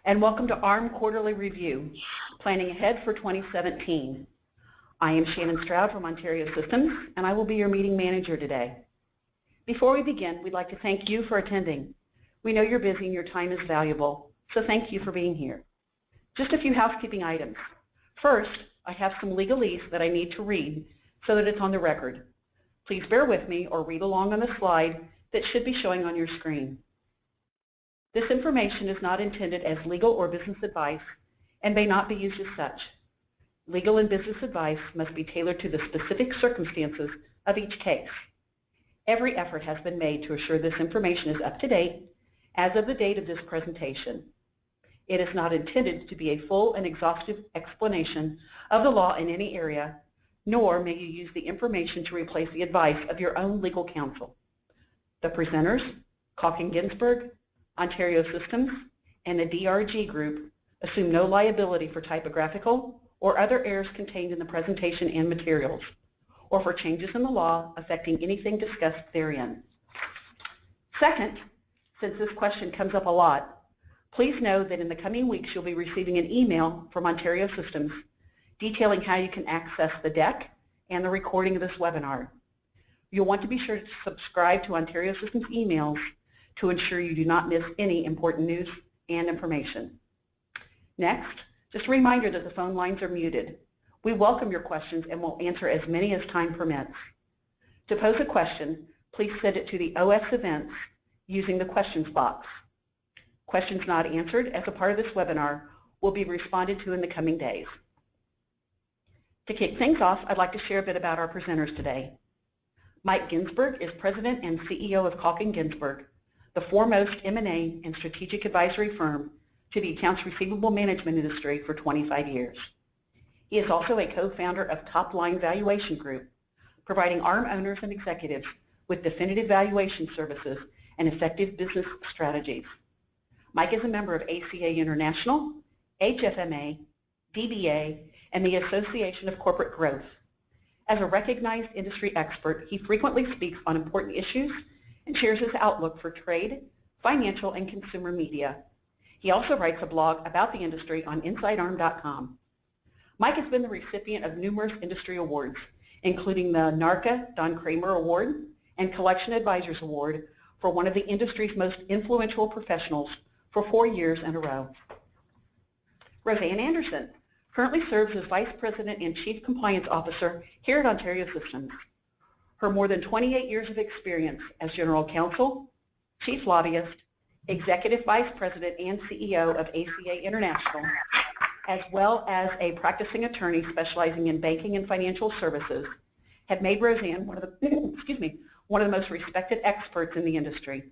and welcome to ARM Quarterly Review, Planning Ahead for 2017. I am Shannon Stroud from Ontario Systems, and I will be your meeting manager today. Before we begin, we'd like to thank you for attending. We know you're busy and your time is valuable, so thank you for being here. Just a few housekeeping items. First, I have some legalese that I need to read so that it's on the record. Please bear with me or read along on the slide that should be showing on your screen. This information is not intended as legal or business advice and may not be used as such. Legal and business advice must be tailored to the specific circumstances of each case. Every effort has been made to assure this information is up to date as of the date of this presentation. It is not intended to be a full and exhaustive explanation of the law in any area, nor may you use the information to replace the advice of your own legal counsel. The presenters, Kaulkin Ginsberg, Ontario Systems, and the DRG Group assume no liability for typographical or other errors contained in the presentation and materials, or for changes in the law affecting anything discussed therein. Second, since this question comes up a lot, please know that in the coming weeks you'll be receiving an email from Ontario Systems detailing how you can access the deck and the recording of this webinar. You'll want to be sure to subscribe to Ontario Systems emails to ensure you do not miss any important news and information. Next, just a reminder that the phone lines are muted. We welcome your questions and will answer as many as time permits. To pose a question, please send it to the OS events using the questions box. Questions not answered as a part of this webinar will be responded to in the coming days. To kick things off, I'd like to share a bit about our presenters today. Mike Ginsberg is President and CEO of Kaulkin Ginsberg, the foremost M&A and strategic advisory firm to the accounts receivable management industry for 25 years. He is also a co-founder of Top Line Valuation Group, providing ARM owners and executives with definitive valuation services and effective business strategies. Mike is a member of ACA International, HFMA, DBA, and the Association of Corporate Growth. As a recognized industry expert, he frequently speaks on important issues and shares his outlook for trade, financial, and consumer media. He also writes a blog about the industry on InsideArm.com. Mike has been the recipient of numerous industry awards, including the NARCA Don Kramer Award and Collection Advisors Award for one of the industry's most influential professionals for 4 years in a row. Rozanne Andersen currently serves as Vice President and Chief Compliance Officer here at Ontario Systems. Her more than 28 years of experience as General Counsel, Chief Lobbyist, Executive Vice President and CEO of ACA International, as well as a practicing attorney specializing in banking and financial services, have made Rozanne one of the most respected experts in the industry.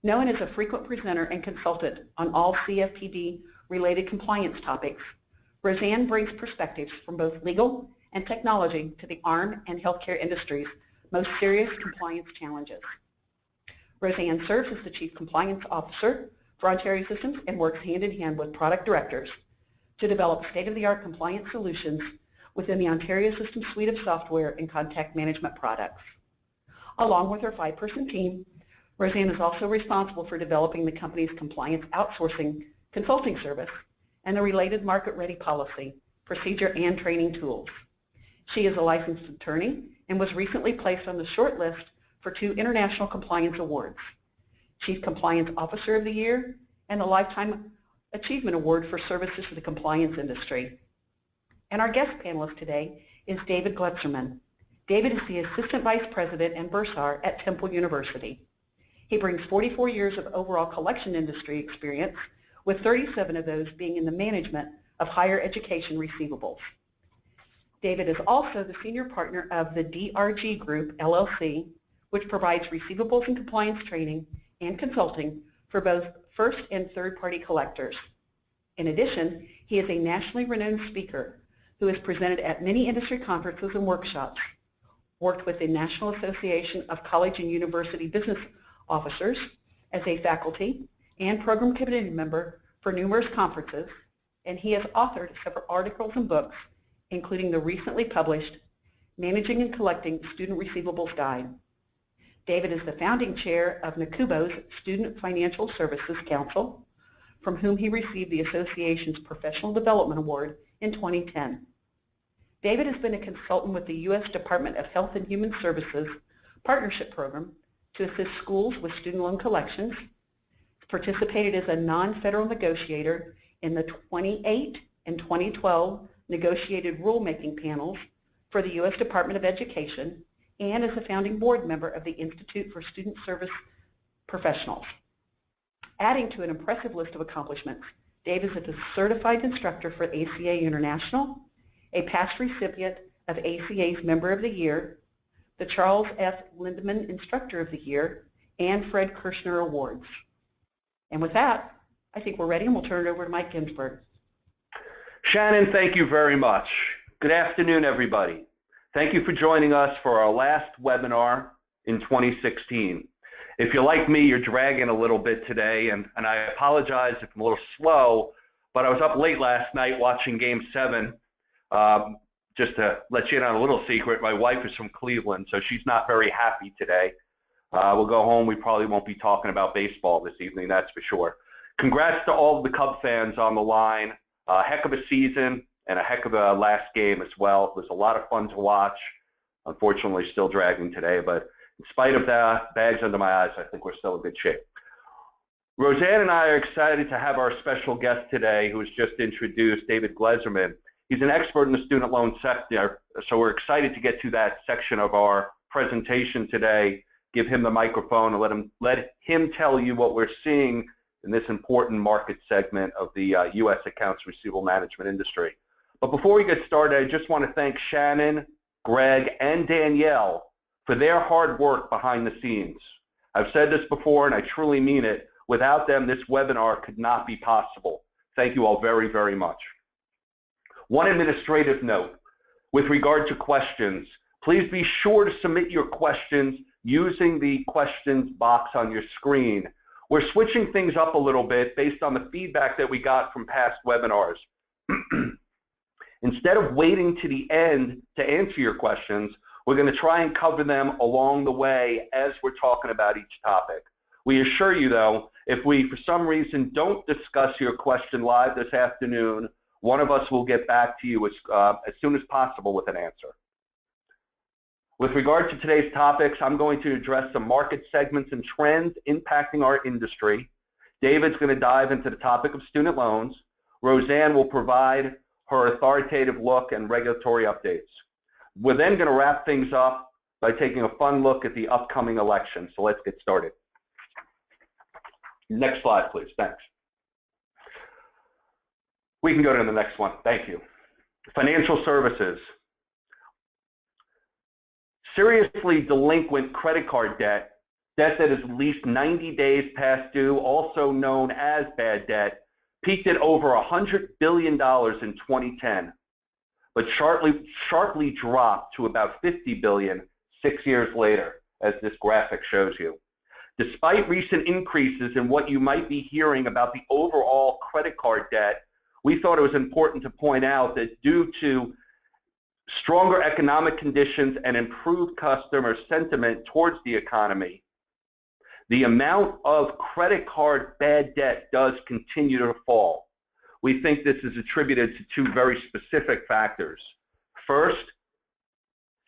Known as a frequent presenter and consultant on all CFPB-related compliance topics, Rozanne brings perspectives from both legal and technology to the ARM and healthcare industry's most serious compliance challenges. Rozanne serves as the Chief Compliance Officer for Ontario Systems and works hand-in-hand with product directors to develop state-of-the-art compliance solutions within the Ontario Systems suite of software and contact management products. Along with her 5-person team, Rozanne is also responsible for developing the company's compliance outsourcing consulting service and the related market-ready policy, procedure, and training tools. She is a licensed attorney and was recently placed on the short list for 2 international compliance awards, Chief Compliance Officer of the Year and the Lifetime Achievement Award for services to the compliance industry. And our guest panelist today is David Glezerman. David is the Assistant Vice President and Bursar at Temple University. He brings 44 years of overall collection industry experience, with 37 of those being in the management of higher education receivables. David is also the senior partner of the DRG Group, LLC, which provides receivables and compliance training and consulting for both first and third-party collectors. In addition, he is a nationally renowned speaker who has presented at many industry conferences and workshops, worked with the National Association of College and University Business Officers as a faculty and program committee member for numerous conferences, and he has authored several articles and books, including the recently published Managing and Collecting Student Receivables Guide. David is the founding chair of NACUBO's Student Financial Services Council, from whom he received the association's Professional Development Award in 2010. David has been a consultant with the U.S. Department of Health and Human Services Partnership Program to assist schools with student loan collections, participated as a non-federal negotiator in the 2008 and 2012 negotiated rulemaking panels for the U.S. Department of Education, and as a founding board member of the Institute for Student Service Professionals. Adding to an impressive list of accomplishments, Dave is a certified instructor for ACA International, a past recipient of ACA's Member of the Year, the Charles F. Lindemann Instructor of the Year, and Fred Kirshner Awards. And with that, I think we're ready, and we'll turn it over to Mike Ginsberg. Shannon, thank you very much. Good afternoon, everybody. Thank you for joining us for our last webinar in 2016. If you're like me, you're dragging a little bit today, and I apologize if I'm a little slow, but I was up late last night watching Game 7. Just to let you in on a little secret, my wife is from Cleveland, so she's not very happy today. We'll go home. We probably won't be talking about baseball this evening, that's for sure. Congrats to all of the Cub fans on the line. A heck of a season and a heck of a last game as well. It was a lot of fun to watch. Unfortunately, still dragging today, but in spite of that, bags under my eyes, I think we're still in good shape. Rozanne and I are excited to have our special guest today, who was just introduced, David Glezerman. He's an expert in the student loan sector, so we're excited to get to that section of our presentation today, give him the microphone, and let him tell you what we're seeing in this important market segment of the U.S. accounts receivable management industry. But before we get started, I just want to thank Shannon, Greg, and Danielle for their hard work behind the scenes. I've said this before, and I truly mean it. Without them, this webinar could not be possible. Thank you all very, very much. One administrative note. With regard to questions, please be sure to submit your questions using the questions box on your screen. We're switching things up a little bit based on the feedback that we got from past webinars. Instead of waiting to the end to answer your questions, we're going to try and cover them along the way as we're talking about each topic. We assure you, though, if we, for some reason, don't discuss your question live this afternoon, one of us will get back to you as soon as possible with an answer. With regard to today's topics, I'm going to address some market segments and trends impacting our industry. David's going to dive into the topic of student loans. Rozanne will provide her authoritative look and regulatory updates. We're then going to wrap things up by taking a fun look at the upcoming election. So let's get started. Next slide, please. Thanks. We can go to the next one. Thank you. Financial services. Seriously delinquent credit card debt, debt that is at least 90 days past due, also known as bad debt, peaked at over $100 billion in 2010, but sharply dropped to about $50 billion 6 years later, as this graphic shows you. Despite recent increases in what you might be hearing about the overall credit card debt, we thought it was important to point out that due to stronger economic conditions and improved customer sentiment towards the economy, the amount of credit card bad debt does continue to fall. We think this is attributed to two very specific factors. First,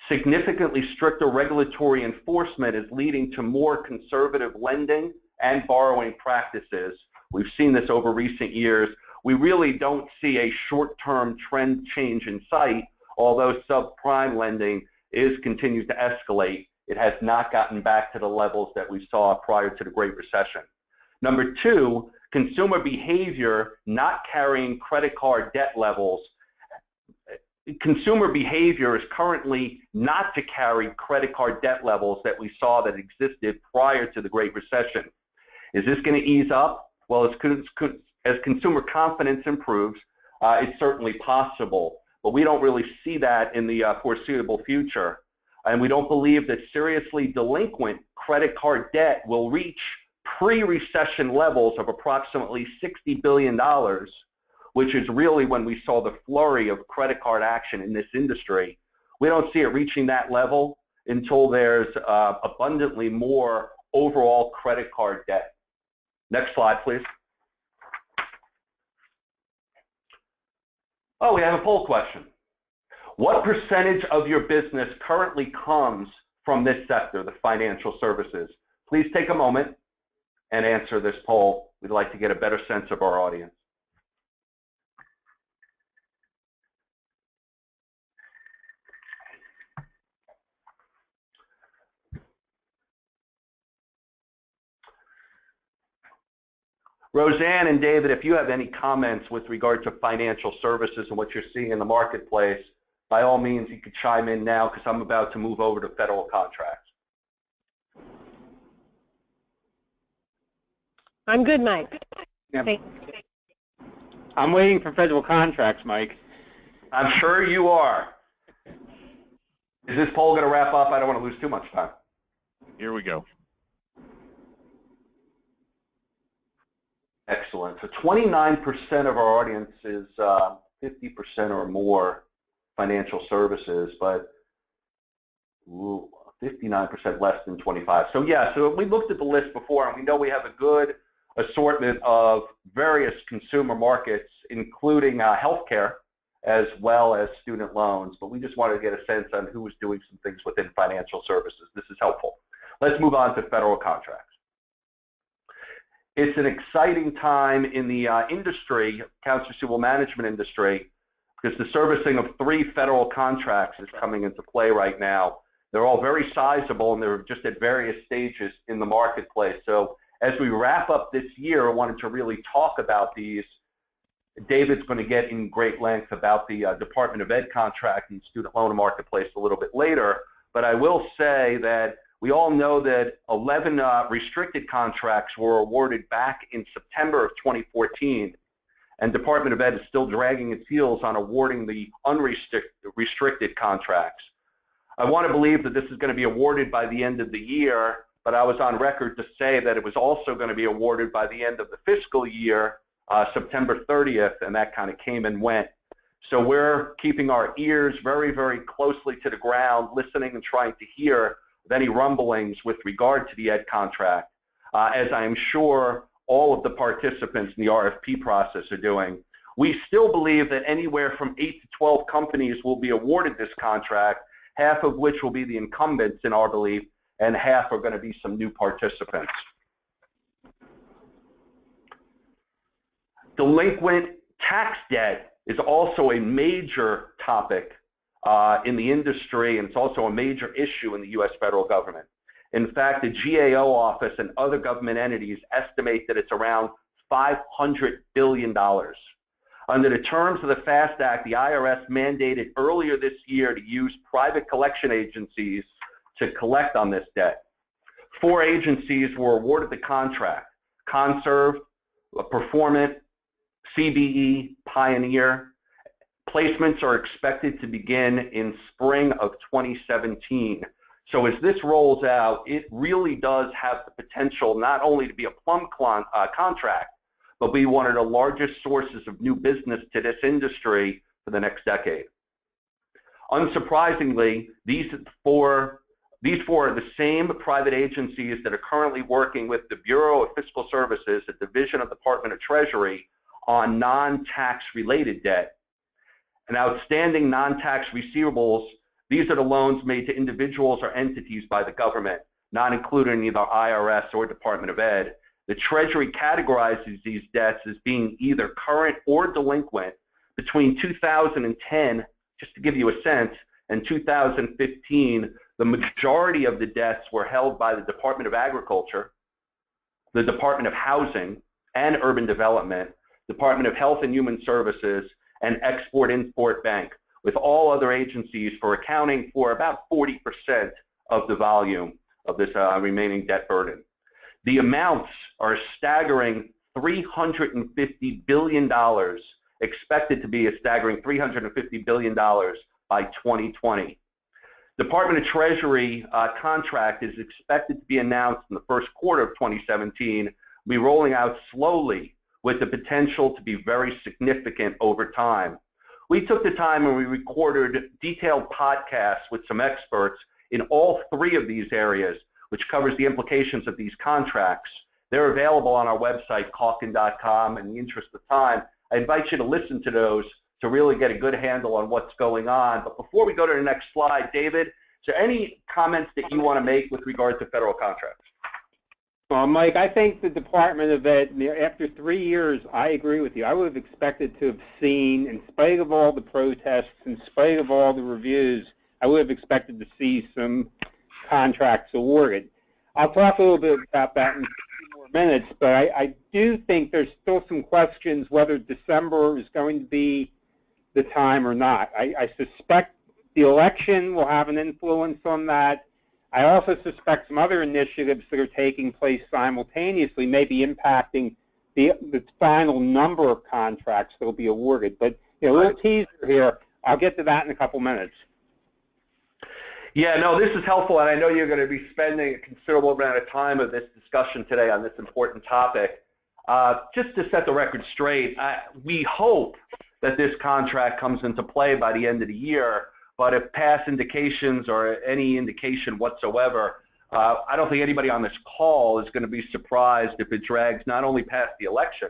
significantly stricter regulatory enforcement is leading to more conservative lending and borrowing practices. We've seen this over recent years. We really don't see a short-term trend change in sight, although subprime lending continues to escalate. It has not gotten back to the levels that we saw prior to the Great Recession. Number two, consumer behavior not carrying credit card debt levels. Consumer behavior is currently not to carry credit card debt levels that we saw that existed prior to the Great Recession. Is this going to ease up? Well, as consumer confidence improves, it's certainly possible, but we don't really see that in the foreseeable future. And we don't believe that seriously delinquent credit card debt will reach pre-recession levels of approximately $60 billion, which is really when we saw the flurry of credit card action in this industry. We don't see it reaching that level until there's abundantly more overall credit card debt. Next slide, please. Oh, we have a poll question. What percentage of your business currently comes from this sector, the financial services? Please take a moment and answer this poll. We'd like to get a better sense of our audience. Rozanne and David, if you have any comments with regard to financial services and what you're seeing in the marketplace, by all means, you could chime in now because I'm about to move over to federal contracts. I'm good, Mike. Yep. I'm waiting for federal contracts, Mike. I'm sure you are. Is this poll going to wrap up? I don't want to lose too much time. Here we go. Excellent. So 29% of our audience is 50% or more financial services, but 59% less than 25. So yeah, so we looked at the list before, and we know we have a good assortment of various consumer markets, including healthcare as well as student loans, but we just wanted to get a sense on who was doing some things within financial services. This is helpful. Let's move on to federal contracts. It's an exciting time in the industry, accounts receivable management industry, because the servicing of 3 federal contracts is coming into play right now. They're all very sizable, and they're just at various stages in the marketplace. So as we wrap up this year, I wanted to really talk about these. David's going to get in great length about the Department of Ed contract and student loan marketplace a little bit later, but I will say that we all know that 11 restricted contracts were awarded back in September of 2014, and Department of Ed is still dragging its heels on awarding the unrestricted contracts. I want to believe that this is going to be awarded by the end of the year, but I was on record to say that it was also going to be awarded by the end of the fiscal year, September 30th, and that kind of came and went. So we're keeping our ears very, very closely to the ground, listening and trying to hear of any rumblings with regard to the Ed contract, as I am sure all of the participants in the RFP process are doing. We still believe that anywhere from 8 to 12 companies will be awarded this contract, half of which will be the incumbents in our belief, and half are going to be some new participants. Delinquent tax debt is also a major topic in the industry, and it's also a major issue in the U.S. federal government. In fact, the GAO office and other government entities estimate that it's around $500 billion. Under the terms of the FAST Act, the IRS mandated earlier this year to use private collection agencies to collect on this debt. 4 agencies were awarded the contract: Conserve, Performant, CBE, Pioneer. Placements are expected to begin in spring of 2017. So as this rolls out, it really does have the potential not only to be a plum contract, but be one of the largest sources of new business to this industry for the next decade. Unsurprisingly, these four are the same private agencies that are currently working with the Bureau of Fiscal Services, a division of the Department of Treasury, on non-tax related debt. And outstanding non-tax receivables, these are the loans made to individuals or entities by the government, not including either IRS or Department of Ed. The Treasury categorizes these debts as being either current or delinquent. Between 2010, just to give you a sense, and 2015, the majority of the debts were held by the Department of Agriculture, the Department of Housing and Urban Development, Department of Health and Human Services, and Export-Import Bank, with all other agencies for accounting for about 40% of the volume of this remaining debt burden. The amounts are a staggering $350 billion, expected to be a staggering $350 billion by 2020. Department of Treasury contract is expected to be announced in the first quarter of 2017, be rolling out slowly with the potential to be very significant over time. We took the time and we recorded detailed podcasts with some experts in all 3 of these areas, which covers the implications of these contracts. They're available on our website, Kaulkin.com. In the interest of time, I invite you to listen to those to really get a good handle on what's going on. But before we go to the next slide, David, is there any comments that you want to make with regard to federal contracts? Well, Mike, I think the Department of Ed, after 3 years, I agree with you. I would have expected to have seen, in spite of all the protests, in spite of all the reviews, I would have expected to see some contracts awarded. I'll talk a little bit about that in a few more minutes, but I do think there's still some questions whether December is going to be the time or not. I suspect the election will have an influence on that. I also suspect some other initiatives that are taking place simultaneously may be impacting the final number of contracts that will be awarded. But a little teaser here. I'll get to that in a couple minutes. Yeah, no, this is helpful, and I know you're going to be spending a considerable amount of time of this discussion today on this important topic. Just to set the record straight, we hope that this contract comes into play by the end of the year, but if past indications or any indication whatsoever, I don't think anybody on this call is going to be surprised if it drags not only past the election,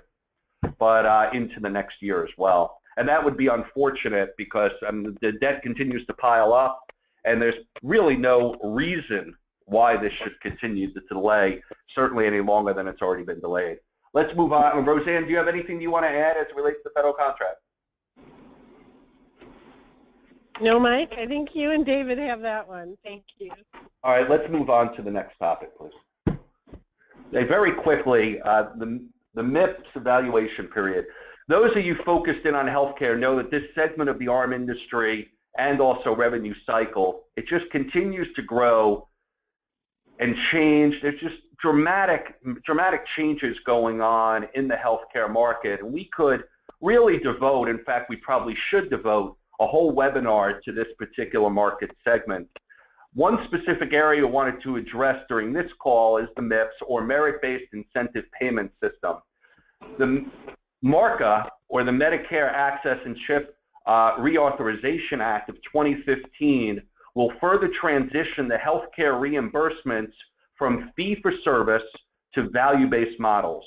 but into the next year as well. And that would be unfortunate because the debt continues to pile up, and there's really no reason why this should continue to delay, certainly any longer than it's already been delayed. Let's move on. Rozanne, do you have anything you want to add as it relates to the federal contract? No, Mike, I think you and David have that one. Thank you. All right, let's move on to the next topic, please. Very quickly, the MIPS evaluation period. Those of you focused in on healthcare know that this segment of the ARM industry and also revenue cycle, it just continues to grow and change. There's just dramatic changes going on in the healthcare market. And we could really devote, in fact, we probably should devote a whole webinar to this particular market segment. One specific area I wanted to address during this call is the MIPS, or Merit-Based Incentive Payment System. The MARCA, or the Medicare Access and CHIP Reauthorization Act of 2015, will further transition the healthcare reimbursements from fee-for-service to value-based models.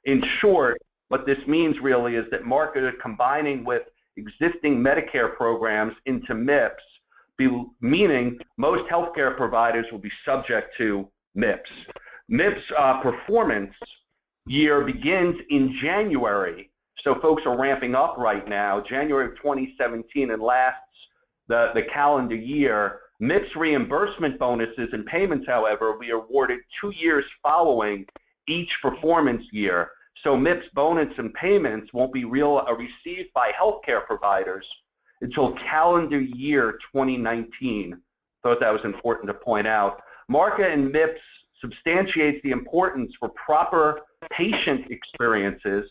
In short, what this means really is that MARCA is combining with existing Medicare programs into MIPS, meaning most healthcare providers will be subject to MIPS. MIPS performance year begins in January, so folks are ramping up right now, January of 2017, and lasts the calendar year. MIPS reimbursement bonuses and payments, however, will be awarded 2 years following each performance year. So MIPS bonus and payments won't be received by healthcare providers until calendar year 2019. Thought that was important to point out. MARCA and MIPS substantiates the importance for proper patient experiences,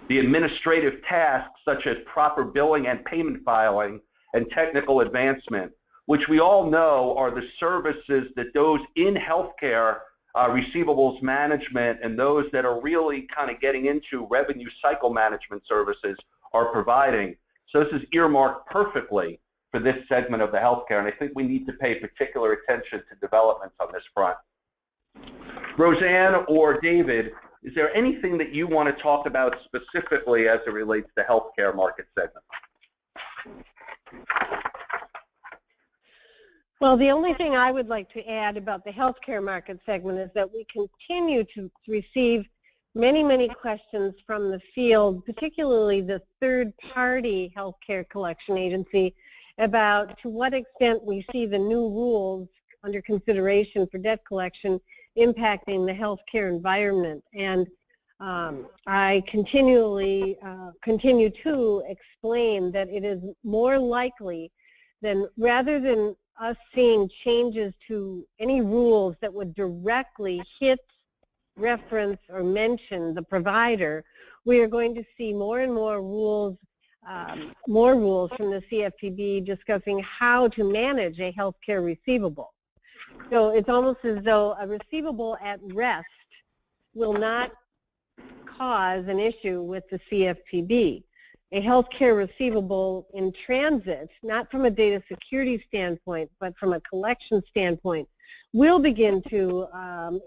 the administrative tasks such as proper billing and payment filing, and technical advancement, which we all know are the services that those in healthcare, receivables management, and those that are really kind of getting into revenue cycle management services are providing. So this is earmarked perfectly for this segment of the healthcare, and I think we need to pay particular attention to developments on this front. Rozanne or David, is there anything that you want to talk about specifically as it relates to healthcare market segment? Well, the only thing I would like to add about the healthcare market segment is that we continue to receive many, many questions from the field, particularly the third-party healthcare collection agency, about to what extent we see the new rules under consideration for debt collection impacting the healthcare environment. And I continue to explain that it is more likely than, rather than us seeing changes to any rules that would directly hit, reference, or mention the provider, we are going to see more and more rules from the CFPB discussing how to manage a healthcare receivable. So it's almost as though a receivable at rest will not cause an issue with the CFPB. A healthcare receivable in transit, not from a data security standpoint, but from a collection standpoint, will begin to, I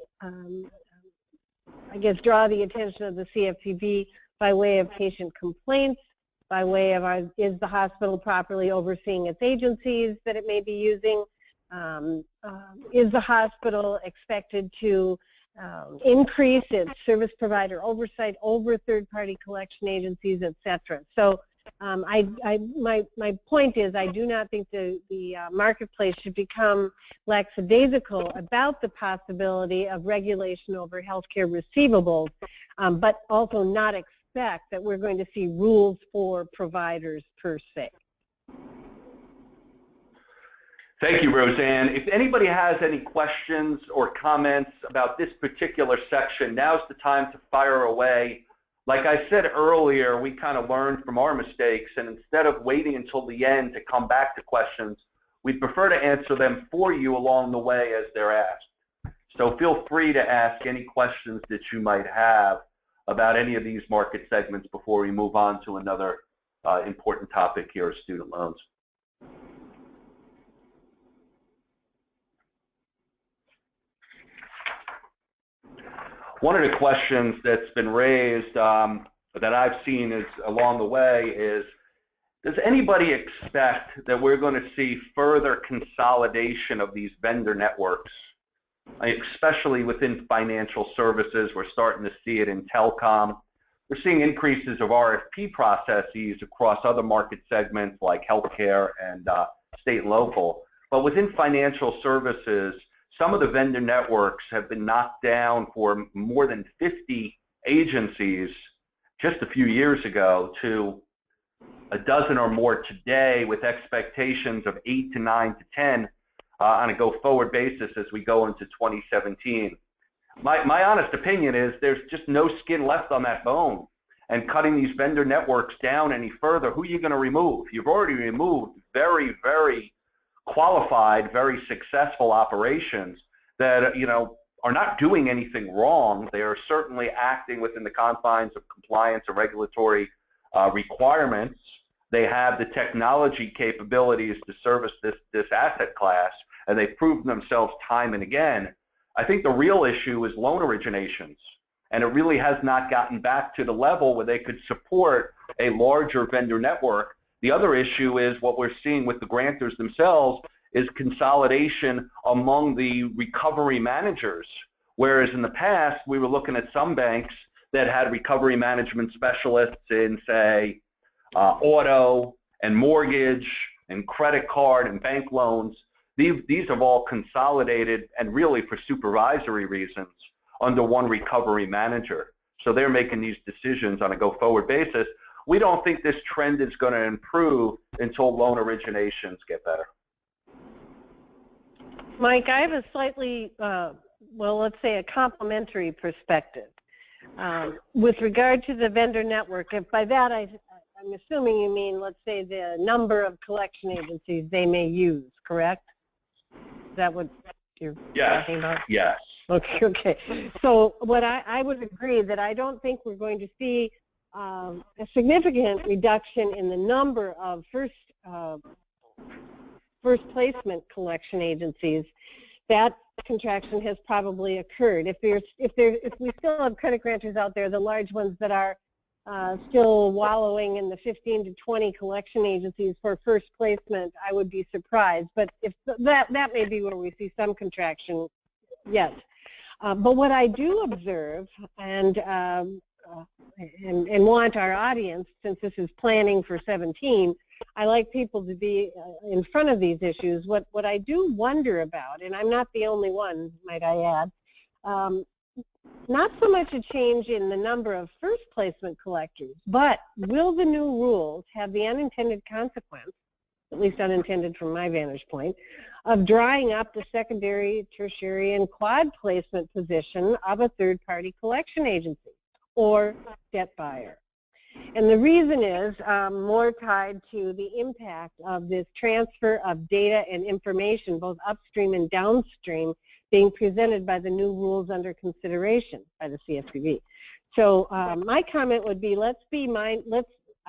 guess, draw the attention of the CFPB by way of patient complaints, by way of is the hospital properly overseeing its agencies that it may be using? Is the hospital expected to increase its service provider oversight over third-party collection agencies, et cetera? So my point is, I do not think the marketplace should become lackadaisical about the possibility of regulation over healthcare receivables, but also not expect that we're going to see rules for providers per se. Thank you, Rozanne. If anybody has any questions or comments about this particular section, now's the time to fire away. Like I said earlier, we kind of learned from our mistakes, and instead of waiting until the end to come back to questions, we'd prefer to answer them for you along the way as they're asked. So feel free to ask any questions that you might have about any of these market segments before we move on to another important topic here, student loans. One of the questions that's been raised that I've seen is along the way is, does anybody expect that we're going to see further consolidation of these vendor networks, especially within financial services? We're starting to see it in telecom. We're seeing increases of RFP processes across other market segments like healthcare and state and local. But within financial services, some of the vendor networks have been knocked down for more than 50 agencies just a few years ago to a dozen or more today, with expectations of 8 to 9 to 10 on a go-forward basis as we go into 2017. My honest opinion is there's just no skin left on that bone, and cutting these vendor networks down any further, who are you going to remove? You've already removed very, very qualified, very successful operations that, you know, are not doing anything wrong. They are certainly acting within the confines of compliance and regulatory requirements. They have the technology capabilities to service this asset class, and they've proven themselves time and again. I think the real issue is loan originations, and it really has not gotten back to the level where they could support a larger vendor network. The other issue is what we're seeing with the grantors themselves is consolidation among the recovery managers, whereas in the past we were looking at some banks that had recovery management specialists in, say, auto and mortgage and credit card and bank loans. These have all consolidated, and really for supervisory reasons, under one recovery manager. So they're making these decisions on a go-forward basis. We don't think this trend is going to improve until loan originations get better. Mike, I have a slightly, well, let's say a complementary perspective. With regard to the vendor network, if by that I'm assuming you mean, let's say, the number of collection agencies they may use, correct? Is that what you're talking about? Yes. Okay. So what I would agree that I don't think we're going to see a significant reduction in the number of first placement collection agencies. That contraction has probably occurred. If we still have credit grantors out there, the large ones that are still wallowing in the 15 to 20 collection agencies for first placement, I would be surprised. But if that may be where we see some contraction, yes. But what I do observe and want our audience, since this is planning for 17, I like people to be in front of these issues. What I do wonder about, and I'm not the only one, might I add, not so much a change in the number of first placement collectors, but will the new rules have the unintended consequence, at least unintended from my vantage point, of drying up the secondary, tertiary, and quad placement position of a third-party collection agency or debt buyer? And the reason is more tied to the impact of this transfer of data and information, both upstream and downstream, being presented by the new rules under consideration by the CFPB. So my comment would be, I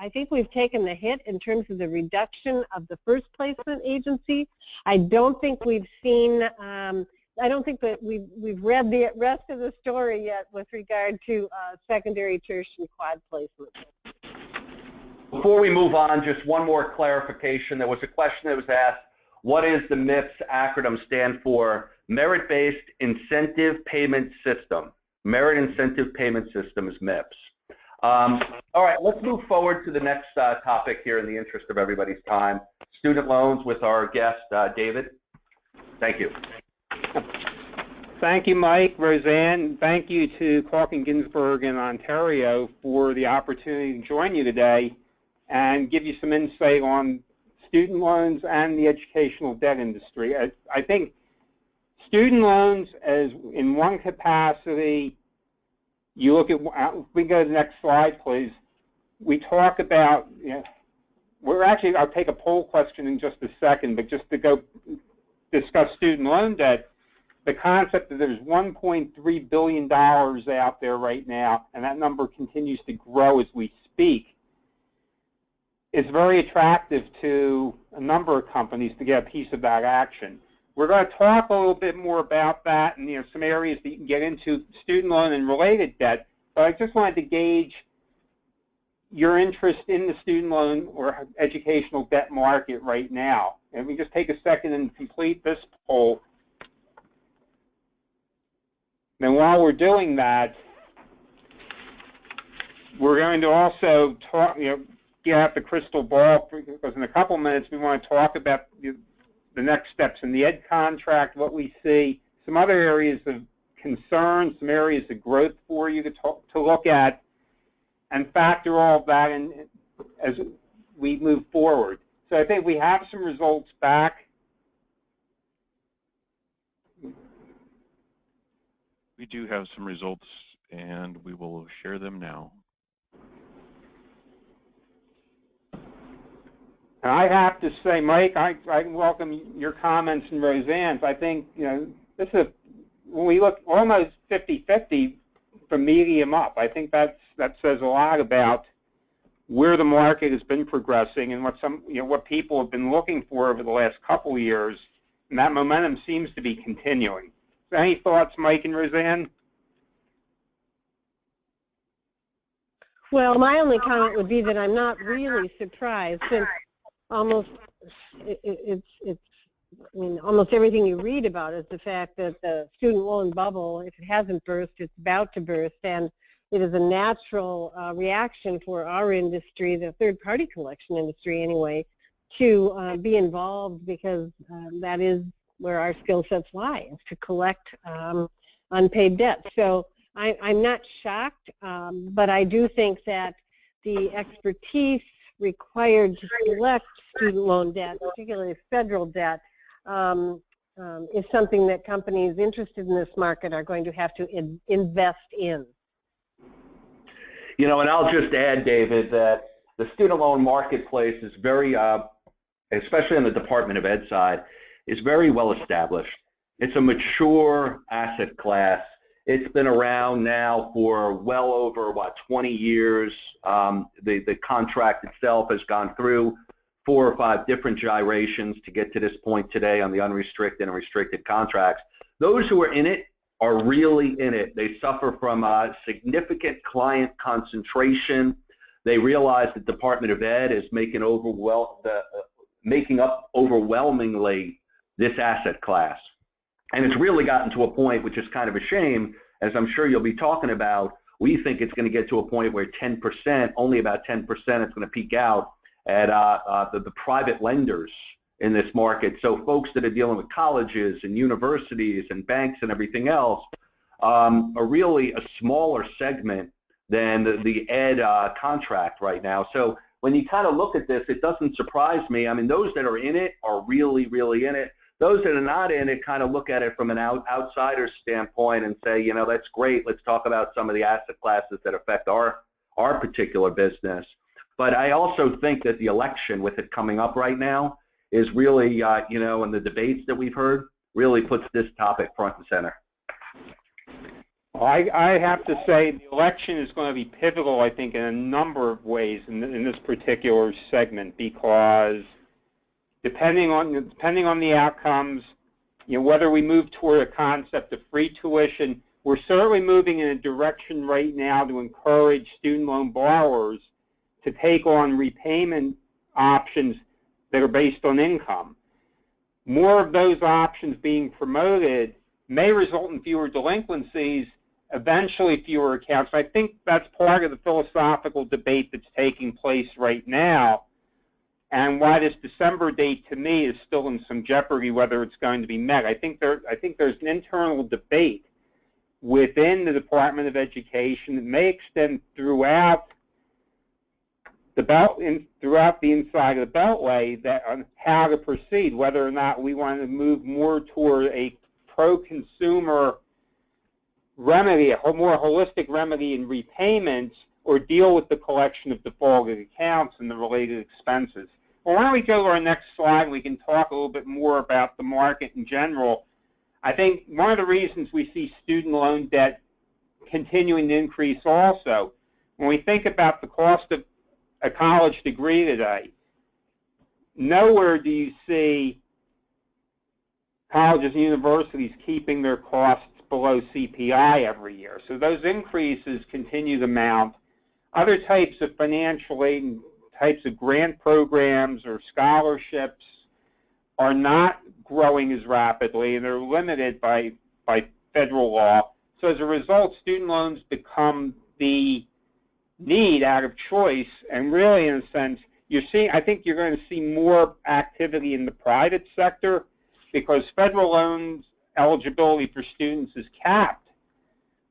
think we've taken the hit in terms of the reduction of the first placement agency. I don't think we've seen, I don't think that we've read the rest of the story yet with regard to secondary, tertiary, and quad placement. Before we move on, just one more clarification. There was a question that was asked, what does the MIPS acronym stand for? Merit-Based Incentive Payment System. Merit Incentive Payment System is MIPS. All right, let's move forward to the next topic here in the interest of everybody's time. Student loans with our guest, David. Thank you. Thank you, Mike, Rozanne. Thank you to Kaulkin, Ginsberg in Ontario for the opportunity to join you today and give you some insight on student loans and the educational debt industry. I think student loans as in one capacity, you look at, if we go to the next slide, please. We talk about, I'll take a poll question in just a second, but just to go discuss student loan debt, the concept that there's $1.3 billion out there right now, and that number continues to grow as we speak, is very attractive to a number of companies to get a piece of that action. We're going to talk a little bit more about that and some areas that you can get into student loan and related debt, but I just wanted to gauge your interest in the student loan or educational debt market right now. And we just take a second and complete this poll. Then while we're doing that, we're going to also talk, get out the crystal ball, because in a couple minutes we want to talk about the next steps in the ed contract, what we see, some other areas of concern, some areas of growth for you to look at, and factor all of that in as we move forward. So I think we have some results back. We do have some results, and we will share them now. I have to say, Mike, I welcome your comments and Rozanne's. I think, this is, when we look almost 50-50 from medium up, I think that says a lot about where the market has been progressing and what people have been looking for over the last couple of years, and that momentum seems to be continuing. So any thoughts, Mike and Rozanne? Well, my only comment would be that I'm not really surprised, since almost almost everything you read about is the fact that the student loan bubble, if it hasn't burst, it's about to burst, and it is a natural reaction for our industry, the third-party collection industry anyway, to be involved, because that is where our skill sets lie, is to collect unpaid debt. So I'm not shocked, but I do think that the expertise required to collect student loan debt, particularly federal debt, is something that companies interested in this market are going to have to invest in. And I'll just add, David, that the student loan marketplace is very, especially on the Department of Ed side, is very well established. It's a mature asset class. It's been around now for well over, 20 years. The contract itself has gone through 4 or 5 different gyrations to get to this point today on the unrestricted and restricted contracts. Those who are in it are really in it. They suffer from significant client concentration. They realize the Department of Ed is making up overwhelmingly this asset class. And it's really gotten to a point, which is kind of a shame, as I'm sure you'll be talking about. We think it's going to get to a point where 10%, only about 10%, is going to peak out at the private lenders in this market. So folks that are dealing with colleges and universities and banks and everything else are really a smaller segment than the ed contract right now. So when you kind of look at this, it doesn't surprise me. I mean, those that are in it are really, really in it. Those that are not in it kind of look at it from an outsider's standpoint and say, that's great. Let's talk about some of the asset classes that affect our particular business. But I also think that the election, with it coming up right now, is really, and the debates that we've heard, really puts this topic front and center. Well, I have to say the election is going to be pivotal, I think, in a number of ways in this particular segment, because depending on the outcomes, whether we move toward a concept of free tuition, we're certainly moving in a direction right now to encourage student loan borrowers to take on repayment options that are based on income. More of those options being promoted may result in fewer delinquencies, eventually fewer accounts. I think that's part of the philosophical debate that's taking place right now, and why this December date to me is still in some jeopardy whether it's going to be met. I think there's an internal debate within the Department of Education that may extend throughout throughout the inside of the Beltway on how to proceed, whether or not we want to move more toward a pro-consumer remedy, a more holistic remedy in repayments, or deal with the collection of defaulted accounts and the related expenses. Well, why don't we go to our next slide and we can talk a little bit more about the market in general. I think one of the reasons we see student loan debt continuing to increase also, when we think about the cost of a college degree today, nowhere do you see colleges and universities keeping their costs below CPI every year. So those increases continue to mount. Other types of financial aid and types of grant programs or scholarships are not growing as rapidly, and they're limited by federal law. So as a result, student loans become the need out of choice, and really, in a sense, I think you're going to see more activity in the private sector because federal loans eligibility for students is capped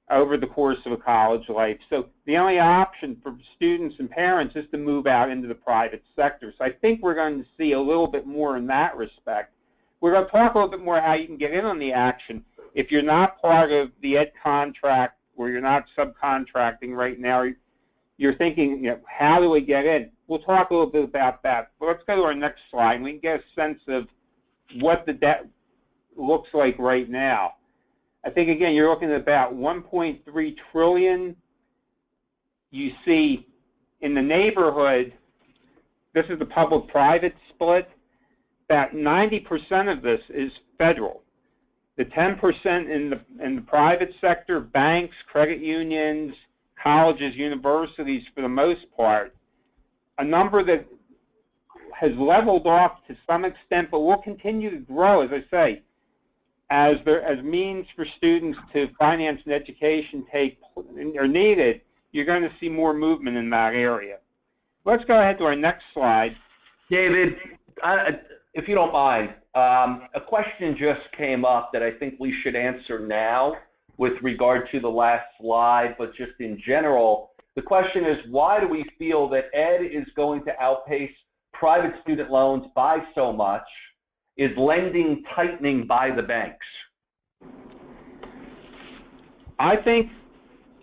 over the course of a college life. So the only option for students and parents is to move out into the private sector. So I think we're going to see a little bit more in that respect. We're going to talk a little bit more how you can get in on the action. If you're not part of the ed contract or you're not subcontracting right now, you're thinking, how do we get in? We'll talk a little bit about that. But let's go to our next slide, and we can get a sense of what the debt looks like right now. I think, again, you're looking at about $1.3 trillion. You see in the neighborhood, this is the public-private split, about 90% of this is federal. The 10% in the private sector, banks, credit unions, colleges, universities, for the most part, a number that has leveled off to some extent, but will continue to grow, as I say, as means for students to finance an education are needed. You're going to see more movement in that area. Let's go ahead to our next slide. David, if you don't mind, a question just came up that I think we should answer now with regard to the last slide, but just in general. The question is, why do we feel that ed is going to outpace private student loans by so much? Is lending tightening by the banks? I think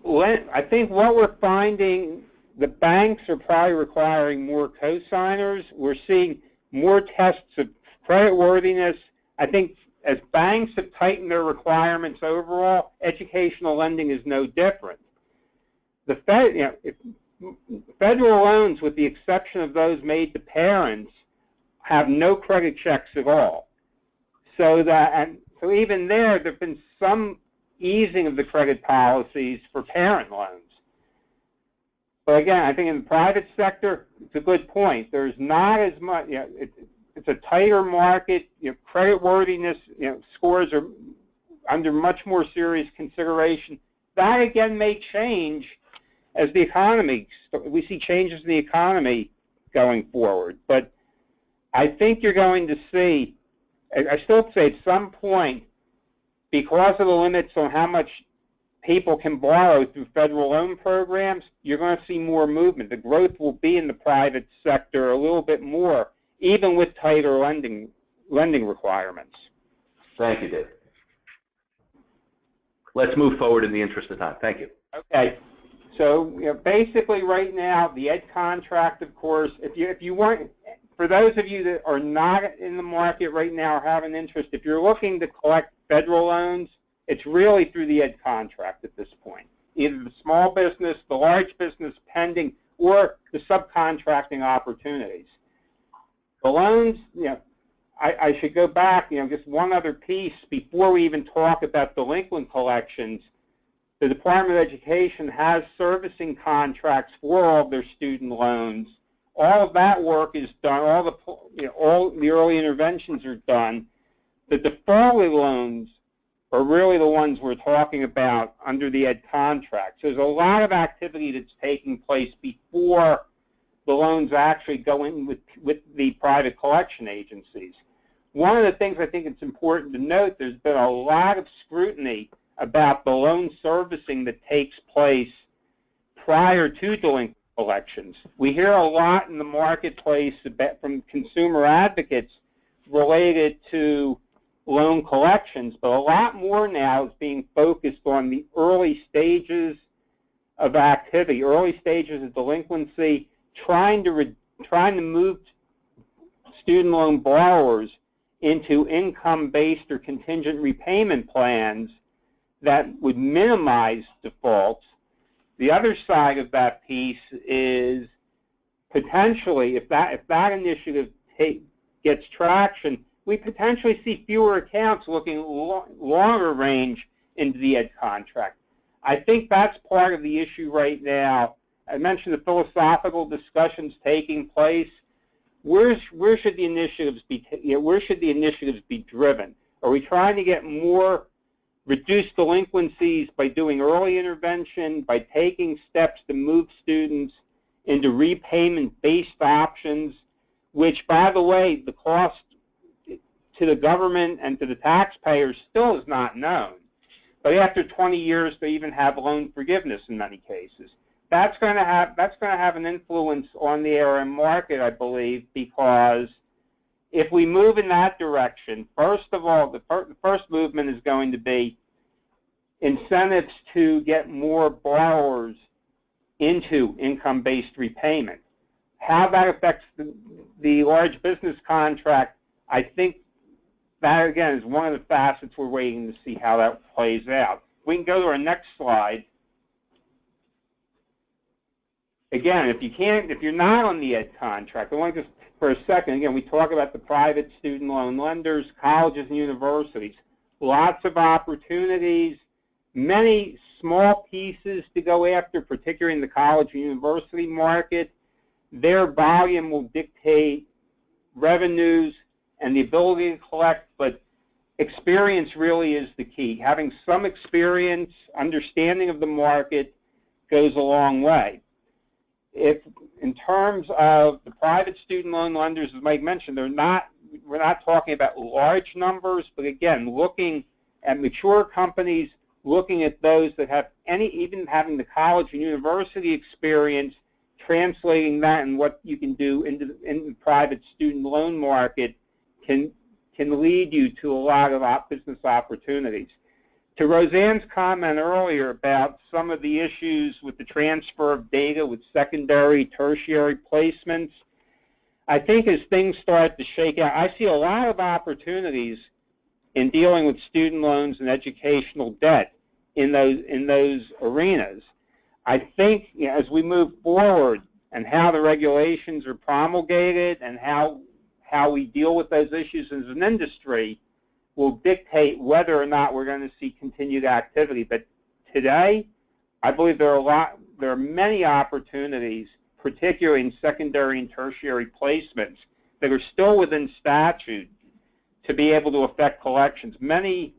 what we're finding, the banks are probably requiring more co-signers. We're seeing more tests of creditworthiness. I think as banks have tightened their requirements overall, educational lending is no different. The federal loans, with the exception of those made to parents, have no credit checks at all. So even there have been some easing of the credit policies for parent loans. But again, I think in the private sector, it's a good point. There's not as much. It's a tighter market. Creditworthiness scores are under much more serious consideration. That again may change as the economy. We see changes in the economy going forward, but I think you're going to see, I still say at some point, because of the limits on how much people can borrow through federal loan programs, you're going to see more movement. The growth will be in the private sector a little bit more, even with tighter lending requirements. Thank you, Dave. Let's move forward in the interest of time. Thank you. Okay. So basically right now, the ed contract, of course, if you weren't, for those of you that are not in the market right now or have an interest, if you're looking to collect federal loans, it's really through the ed contract at this point. Either the small business, the large business pending, or the subcontracting opportunities. The loans, I should go back, just one other piece before we even talk about delinquent collections. The Department of Education has servicing contracts for all of their student loans. All of that work is done. All the early interventions are done. The deferred loans are really the ones we're talking about under the ed contract. So there's a lot of activity that's taking place before the loans actually go in with the private collection agencies. One of the things I think it's important to note, there's been a lot of scrutiny about the loan servicing that takes place prior to delinquent collections. We hear a lot in the marketplace from consumer advocates related to loan collections, but a lot more now is being focused on the early stages of activity, early stages of delinquency, trying to move student loan borrowers into income-based or contingent repayment plans that would minimize defaults. The other side of that piece is potentially, if that initiative gets traction, we potentially see fewer accounts looking longer range into the ed contract. I think that's part of the issue right now. I mentioned the philosophical discussions taking place. Where should the initiatives be? Where should the initiatives be driven? Are we trying to get more reduced delinquencies by doing early intervention, by taking steps to move students into repayment-based options, which, by the way, the cost to the government and to the taxpayers still is not known. But after 20 years, they even have loan forgiveness in many cases. That's going to have an influence on the ARM market, I believe, because if we move in that direction, first of all, the first movement is going to be incentives to get more borrowers into income-based repayment. How that affects the large business contract, I think that, again, is one of the facets we're waiting to see how that plays out. We can go to our next slide. Again, if you're not on the ed contract, I want to just for a second, again, we talk about the private student loan lenders, colleges and universities. Lots of opportunities, many small pieces to go after, particularly in the college and university market. Their volume will dictate revenues and the ability to collect, but experience really is the key. Having some experience, understanding of the market goes a long way. If, in terms of the private student loan lenders, as Mike mentioned, we're not talking about large numbers, but again, looking at mature companies, looking at those that have even having the college and university experience, translating that and what you can do in the private student loan market can lead you to a lot of business opportunities. To Rozanne's comment earlier about some of the issues with the transfer of data with secondary, tertiary placements, I think as things start to shake out, I see a lot of opportunities in dealing with student loans and educational debt in those arenas. I think, as we move forward and how the regulations are promulgated and how we deal with those issues as an industry will dictate whether or not we're going to see continued activity. But today, I believe there are many opportunities, particularly in secondary and tertiary placements, that are still within statute to be able to affect collections. Many,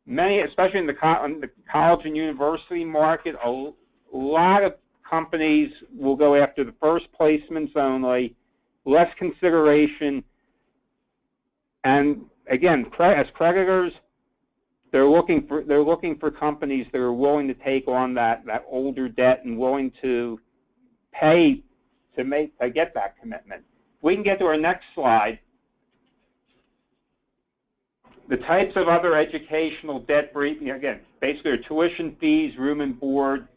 especially in the college and university market, a lot of companies will go after the first placements only, less consideration, and again, as creditors, they're looking for companies that are willing to take on that older debt and willing to pay to get that commitment. If we can get to our next slide. The types of other educational debt, again, basically are tuition fees, room and board.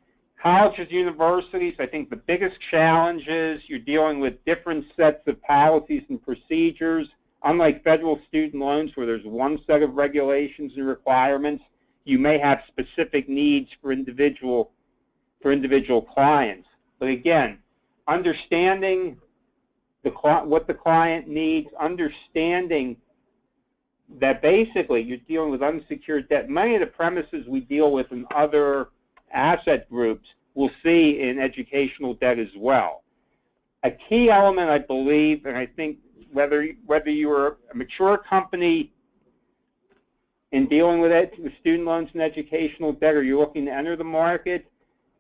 Colleges, universities, I think the biggest challenge is you're dealing with different sets of policies and procedures. Unlike federal student loans where there's one set of regulations and requirements, you may have specific needs for individual clients. But again, understanding what the client needs, understanding that basically you're dealing with unsecured debt. Many of the premises we deal with in other asset groups we'll see in educational debt as well. A key element, I believe, and I think whether you're a mature company in dealing with student loans and educational debt, or you're looking to enter the market,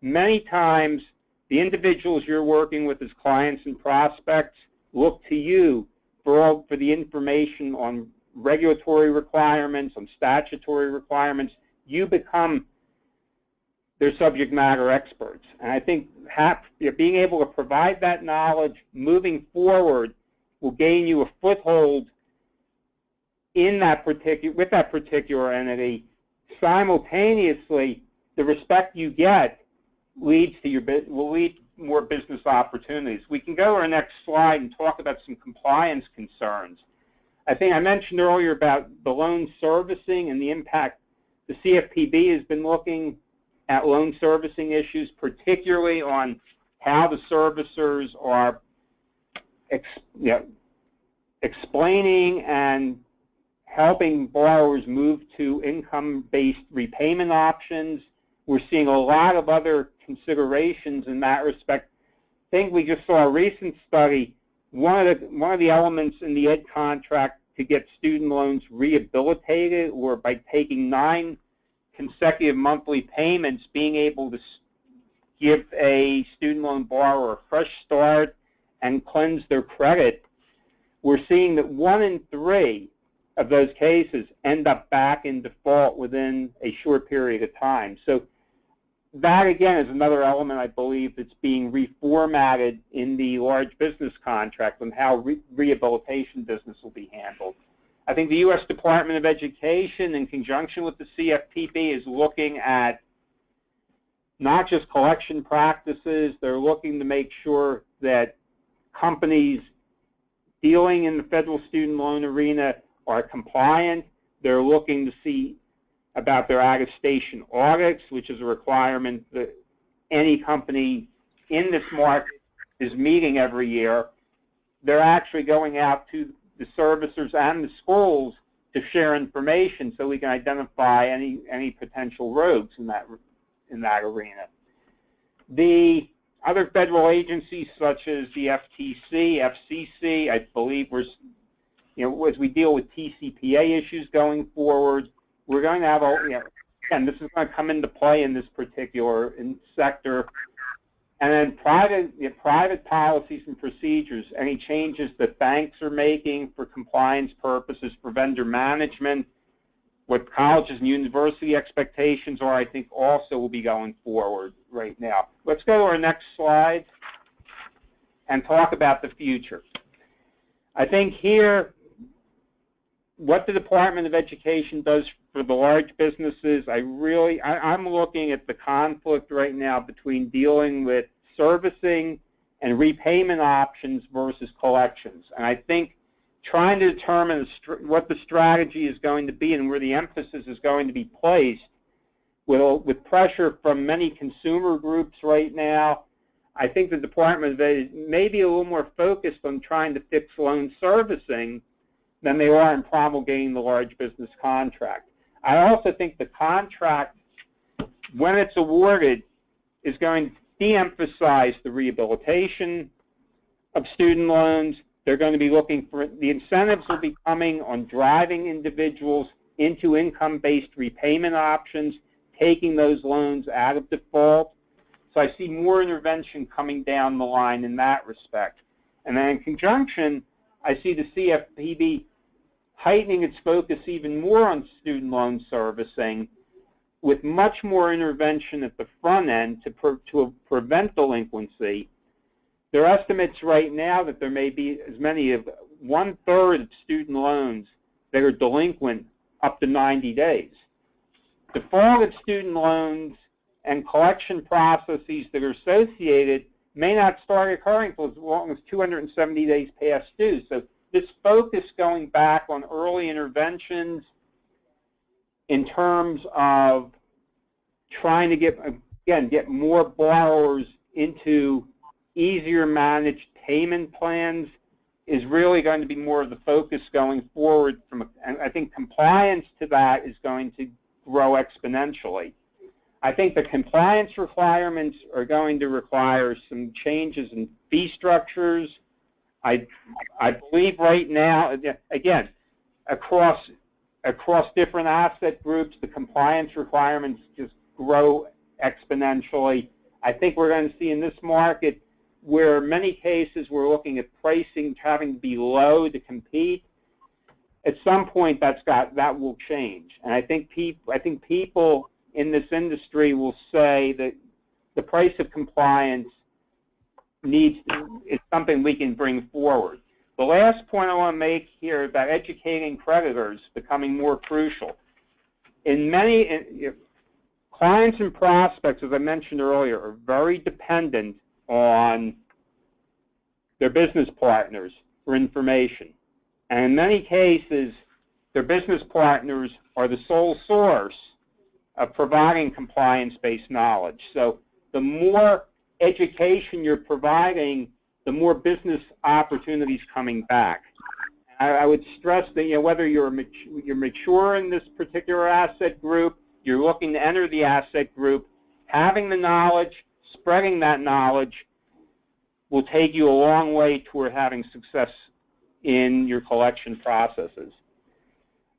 many times the individuals you're working with as clients and prospects look to you for the information on regulatory requirements, on statutory requirements. You become their subject matter experts. And I think being able to provide that knowledge moving forward will gain you a foothold in that with that particular entity. Simultaneously, the respect you get will lead to more business opportunities. We can go to our next slide and talk about some compliance concerns. I think I mentioned earlier about the loan servicing and the impact. The CFPB has been looking at loan servicing issues, particularly on how the servicers are explaining and helping borrowers move to income-based repayment options. We're seeing a lot of other considerations in that respect. I think we just saw a recent study. One of the elements in the ed contract to get student loans rehabilitated, or by taking 9 consecutive monthly payments, being able to give a student loan borrower a fresh start and cleanse their credit. We're seeing that 1 in 3 of those cases end up back in default within a short period of time. So that, again, is another element, I believe, that's being reformatted in the large business contract on how rehabilitation business will be handled. I think the U.S. Department of Education, in conjunction with the CFPB, is looking at not just collection practices. They're looking to make sure that companies dealing in the federal student loan arena are compliant. They're looking to see about their attestation audits, which is a requirement that any company in this market is meeting every year. They're actually going out to the servicers and the schools to share information so we can identify any potential rogues in that arena. The other federal agencies, such as the FTC, FCC, I believe as we deal with TCPA issues going forward, we're going to have again, this is going to come into play in this particular sector. And then private policies and procedures, any changes that banks are making for compliance purposes, for vendor management, what colleges and university expectations are, I think also will be going forward right now. Let's go to our next slide and talk about the future. I think here, what the Department of Education does for the large businesses, I'm looking at the conflict right now between dealing with servicing and repayment options versus collections. And I think trying to determine what the strategy is going to be and where the emphasis is going to be placed with pressure from many consumer groups right now, I think the Department may be a little more focused on trying to fix loan servicing than they are in promulgating the large business contract. I also think the contract, when it's awarded, is going to de-emphasize the rehabilitation of student loans. They're going to be looking for, the incentives will be coming on driving individuals into income-based repayment options, taking those loans out of default. So I see more intervention coming down the line in that respect. And then in conjunction, I see the CFPB heightening its focus even more on student loan servicing, with much more intervention at the front end to prevent delinquency. There are estimates right now that there may be as many as 1/3 of student loans that are delinquent up to 90 days. Defaulted student loans and collection processes that are associated may not start occurring until as long as 270 days past due. So this focus going back on early interventions in terms of trying to get more borrowers into easier managed payment plans is really going to be more of the focus going forward. And I think compliance to that is going to grow exponentially. I think the compliance requirements are going to require some changes in fee structures. I believe right now, again, across different asset groups, the compliance requirements just grow exponentially. I think we're going to see in this market where in many cases we're looking at pricing having to be low to compete. At some point that will change. And I think people in this industry will say that the price of compliance is something we can bring forward. The last point I want to make here about educating creditors becoming more crucial. Clients and prospects, as I mentioned earlier, are very dependent on their business partners for information. And in many cases, their business partners are the sole source of providing compliance-based knowledge. So the more education you're providing, the more business opportunities coming back. I would stress that whether you're mature in this particular asset group, you're looking to enter the asset group, having the knowledge, spreading that knowledge will take you a long way toward having success in your collection processes.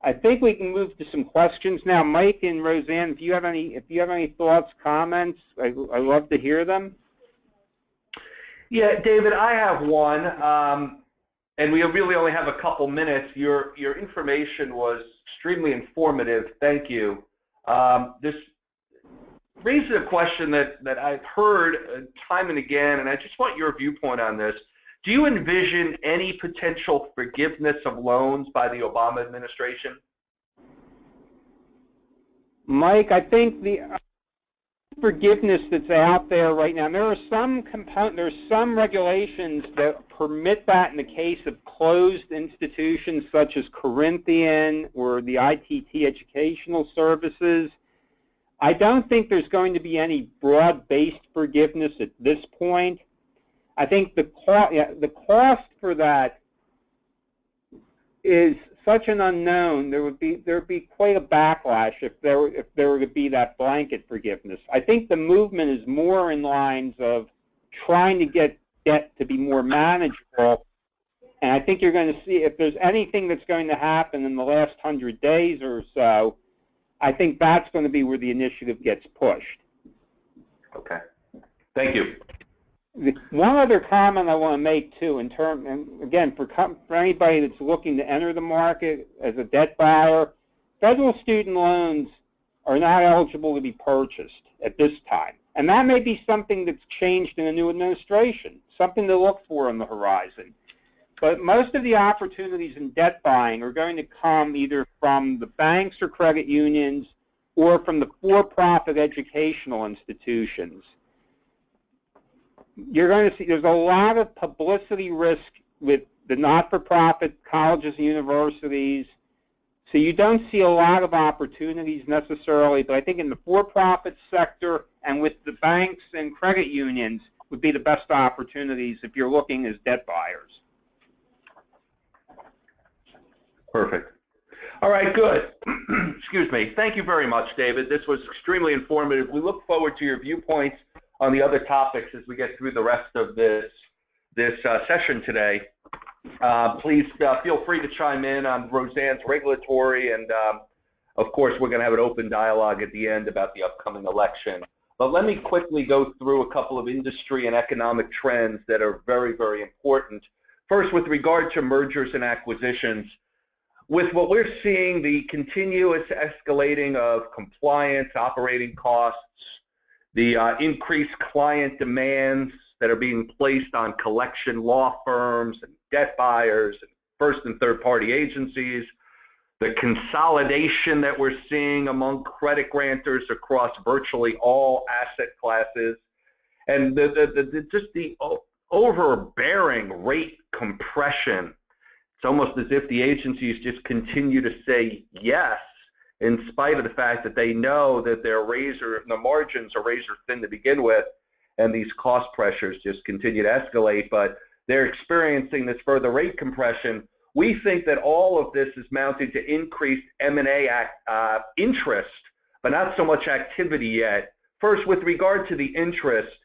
I think we can move to some questions now. Mike and Rozanne, if you have any thoughts, comments, I'd love to hear them. Yeah, David, I have one, and we really only have a couple minutes. Your information was extremely informative. Thank you. This raises a question that I've heard time and again, and I just want your viewpoint on this. Do you envision any potential forgiveness of loans by the Obama administration? Mike, I think the forgiveness that's out there right now, there are some regulations that permit that in the case of closed institutions such as Corinthian or the ITT Educational Services. I don't think there's going to be any broad-based forgiveness at this point. I think the cost for that is such an unknown. There would be quite a backlash if there were to be that blanket forgiveness. I think the movement is more in lines of trying to get debt to be more manageable. And I think you're going to see, if there's anything that's going to happen in the last 100 days or so, I think that's going to be where the initiative gets pushed. Okay. Thank you. One other comment I want to make too, and again, for anybody that's looking to enter the market as a debt buyer, federal student loans are not eligible to be purchased at this time. And that may be something that's changed in the new administration, something to look for on the horizon. But most of the opportunities in debt buying are going to come either from the banks or credit unions or from the for-profit educational institutions. You're going to see there's a lot of publicity risk with the not-for-profit colleges and universities, so you don't see a lot of opportunities necessarily, but I think in the for-profit sector and with the banks and credit unions would be the best opportunities if you're looking as debt buyers. Perfect. All right, good. Excuse me. Thank you very much, David. This was extremely informative. We look forward to your viewpoints on the other topics as we get through the rest of this session today. Please feel free to chime in on Rozanne's regulatory, and of course we're going to have an open dialogue at the end about the upcoming election. But let me quickly go through a couple of industry and economic trends that are very, very important. First, with regard to mergers and acquisitions, with what we're seeing, the continuous escalating of compliance, operating costs, the increased client demands that are being placed on collection law firms and debt buyers and first and third party agencies, the consolidation that we're seeing among credit grantors across virtually all asset classes, and just the overbearing rate compression. It's almost as if the agencies just continue to say yes in spite of the fact that they know that the margins are razor thin to begin with, and these cost pressures just continue to escalate. But they're experiencing this further rate compression. We think that all of this is mounting to increased M&A interest, but not so much activity yet. First, with regard to the interest,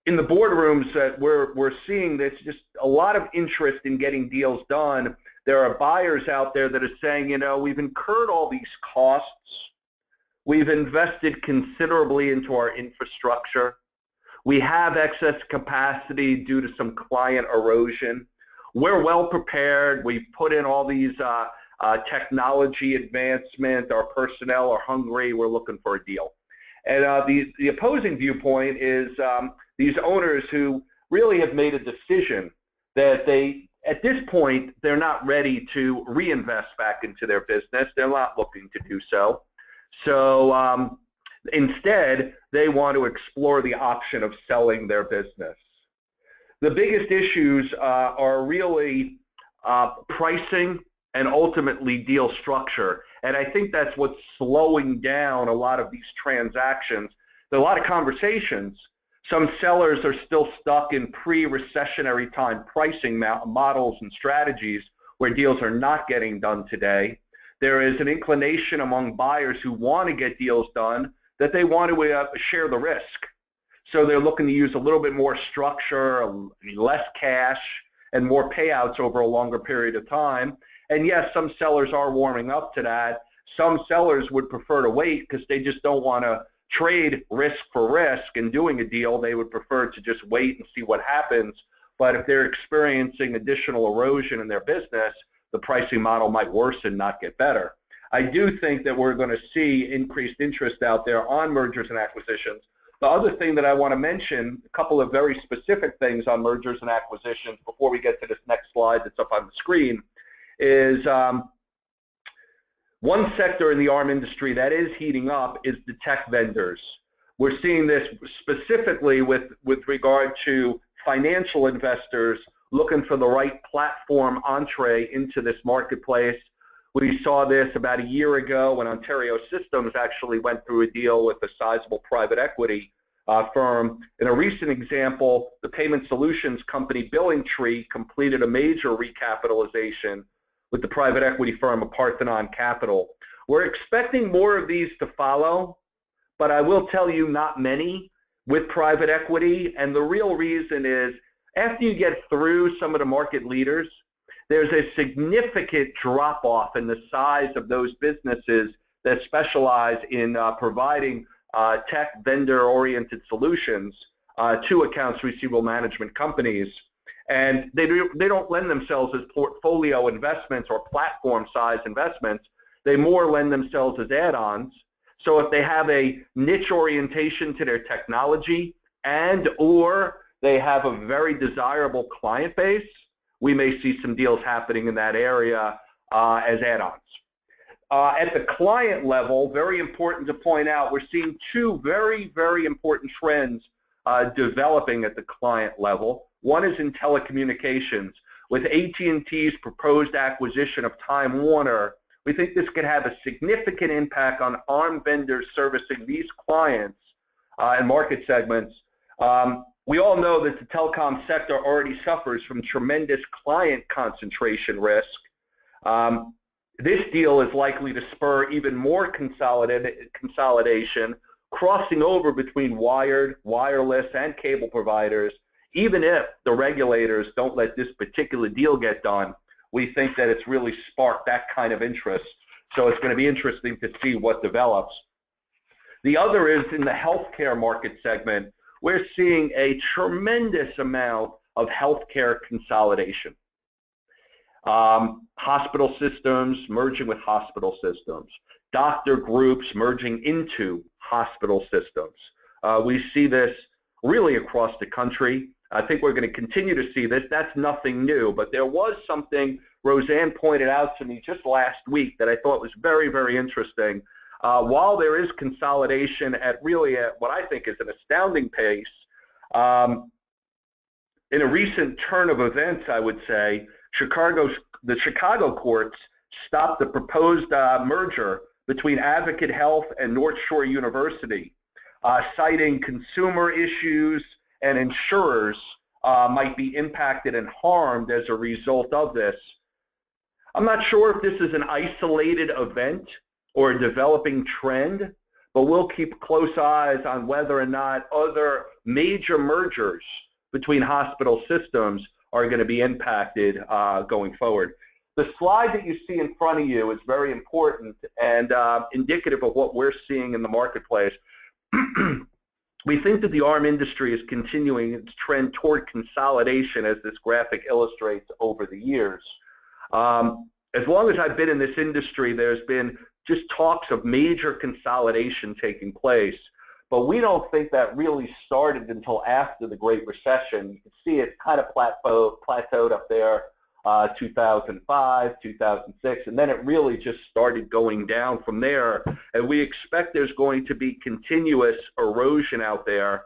in the boardrooms that we're seeing this, just a lot of interest in getting deals done. There are buyers out there that are saying, you know, we've incurred all these costs. We've invested considerably into our infrastructure. We have excess capacity due to some client erosion. We're well prepared. We've put in all these technology advancement. Our personnel are hungry. We're looking for a deal. And the opposing viewpoint is these owners who really have made a decision that they, at this point, they're not ready to reinvest back into their business. They're not looking to do so. So instead, they want to explore the option of selling their business. The biggest issues are really pricing and ultimately deal structure. And I think that's what's slowing down a lot of these transactions. There are a lot of conversations. Some sellers are still stuck in pre-recessionary time pricing models and strategies where deals are not getting done today. There is an inclination among buyers who want to get deals done that they want to share the risk. So they're looking to use a little bit more structure, less cash, and more payouts over a longer period of time. And yes, some sellers are warming up to that. Some sellers would prefer to wait because they just don't want to trade risk for risk in doing a deal. They would prefer to just wait and see what happens. But if they're experiencing additional erosion in their business, the pricing model might worsen, not get better. I do think that we're going to see increased interest out there on mergers and acquisitions. The other thing that I want to mention, a couple of very specific things on mergers and acquisitions before we get to this next slide that's up on the screen, is one sector in the ARM industry that is heating up is the tech vendors. We're seeing this specifically with regard to financial investors looking for the right platform entree into this marketplace. We saw this about a year ago when Ontario Systems actually went through a deal with a sizable private equity firm. In a recent example, the payment solutions company BillingTree completed a major recapitalization with the private equity firm of Parthenon Capital. We're expecting more of these to follow, but I will tell you not many with private equity, and the real reason is after you get through some of the market leaders, there's a significant drop-off in the size of those businesses that specialize in providing tech vendor-oriented solutions to accounts receivable management companies. And they don't lend themselves as portfolio investments or platform-size investments. They more lend themselves as add-ons. So if they have a niche orientation to their technology and or they have a very desirable client base, we may see some deals happening in that area as add-ons. At the client level, very important to point out, we're seeing two very, very important trends developing at the client level. One is in telecommunications. With AT&T's proposed acquisition of Time Warner, we think this could have a significant impact on ARM vendors servicing these clients and market segments. We all know that the telecom sector already suffers from tremendous client concentration risk. This deal is likely to spur even more consolidation, crossing over between wired, wireless, and cable providers. Even if the regulators don't let this particular deal get done, we think that it's really sparked that kind of interest. So it's going to be interesting to see what develops. The other is in the healthcare market segment. We're seeing a tremendous amount of healthcare consolidation. Hospital systems merging with hospital systems. Doctor groups merging into hospital systems. We see this really across the country. I think we're going to continue to see this. That's nothing new, but there was something Rozanne pointed out to me just last week that I thought was very, very interesting. While there is consolidation at what I think is an astounding pace, in a recent turn of events, I would say, the Chicago courts stopped the proposed merger between Advocate Health and North Shore University, citing consumer issues and insurers might be impacted and harmed as a result of this. I'm not sure if this is an isolated event or a developing trend, but we'll keep close eyes on whether or not other major mergers between hospital systems are going to be impacted going forward. The slide that you see in front of you is very important and indicative of what we're seeing in the marketplace. We think that the ARM industry is continuing its trend toward consolidation, as this graphic illustrates, over the years. As long as I've been in this industry, there's been just talks of major consolidation taking place, but we don't think that really started until after the Great Recession. You can see it kind of plateaued up there, 2005, 2006, and then it really just started going down from there, and we expect there's going to be continuous erosion out there.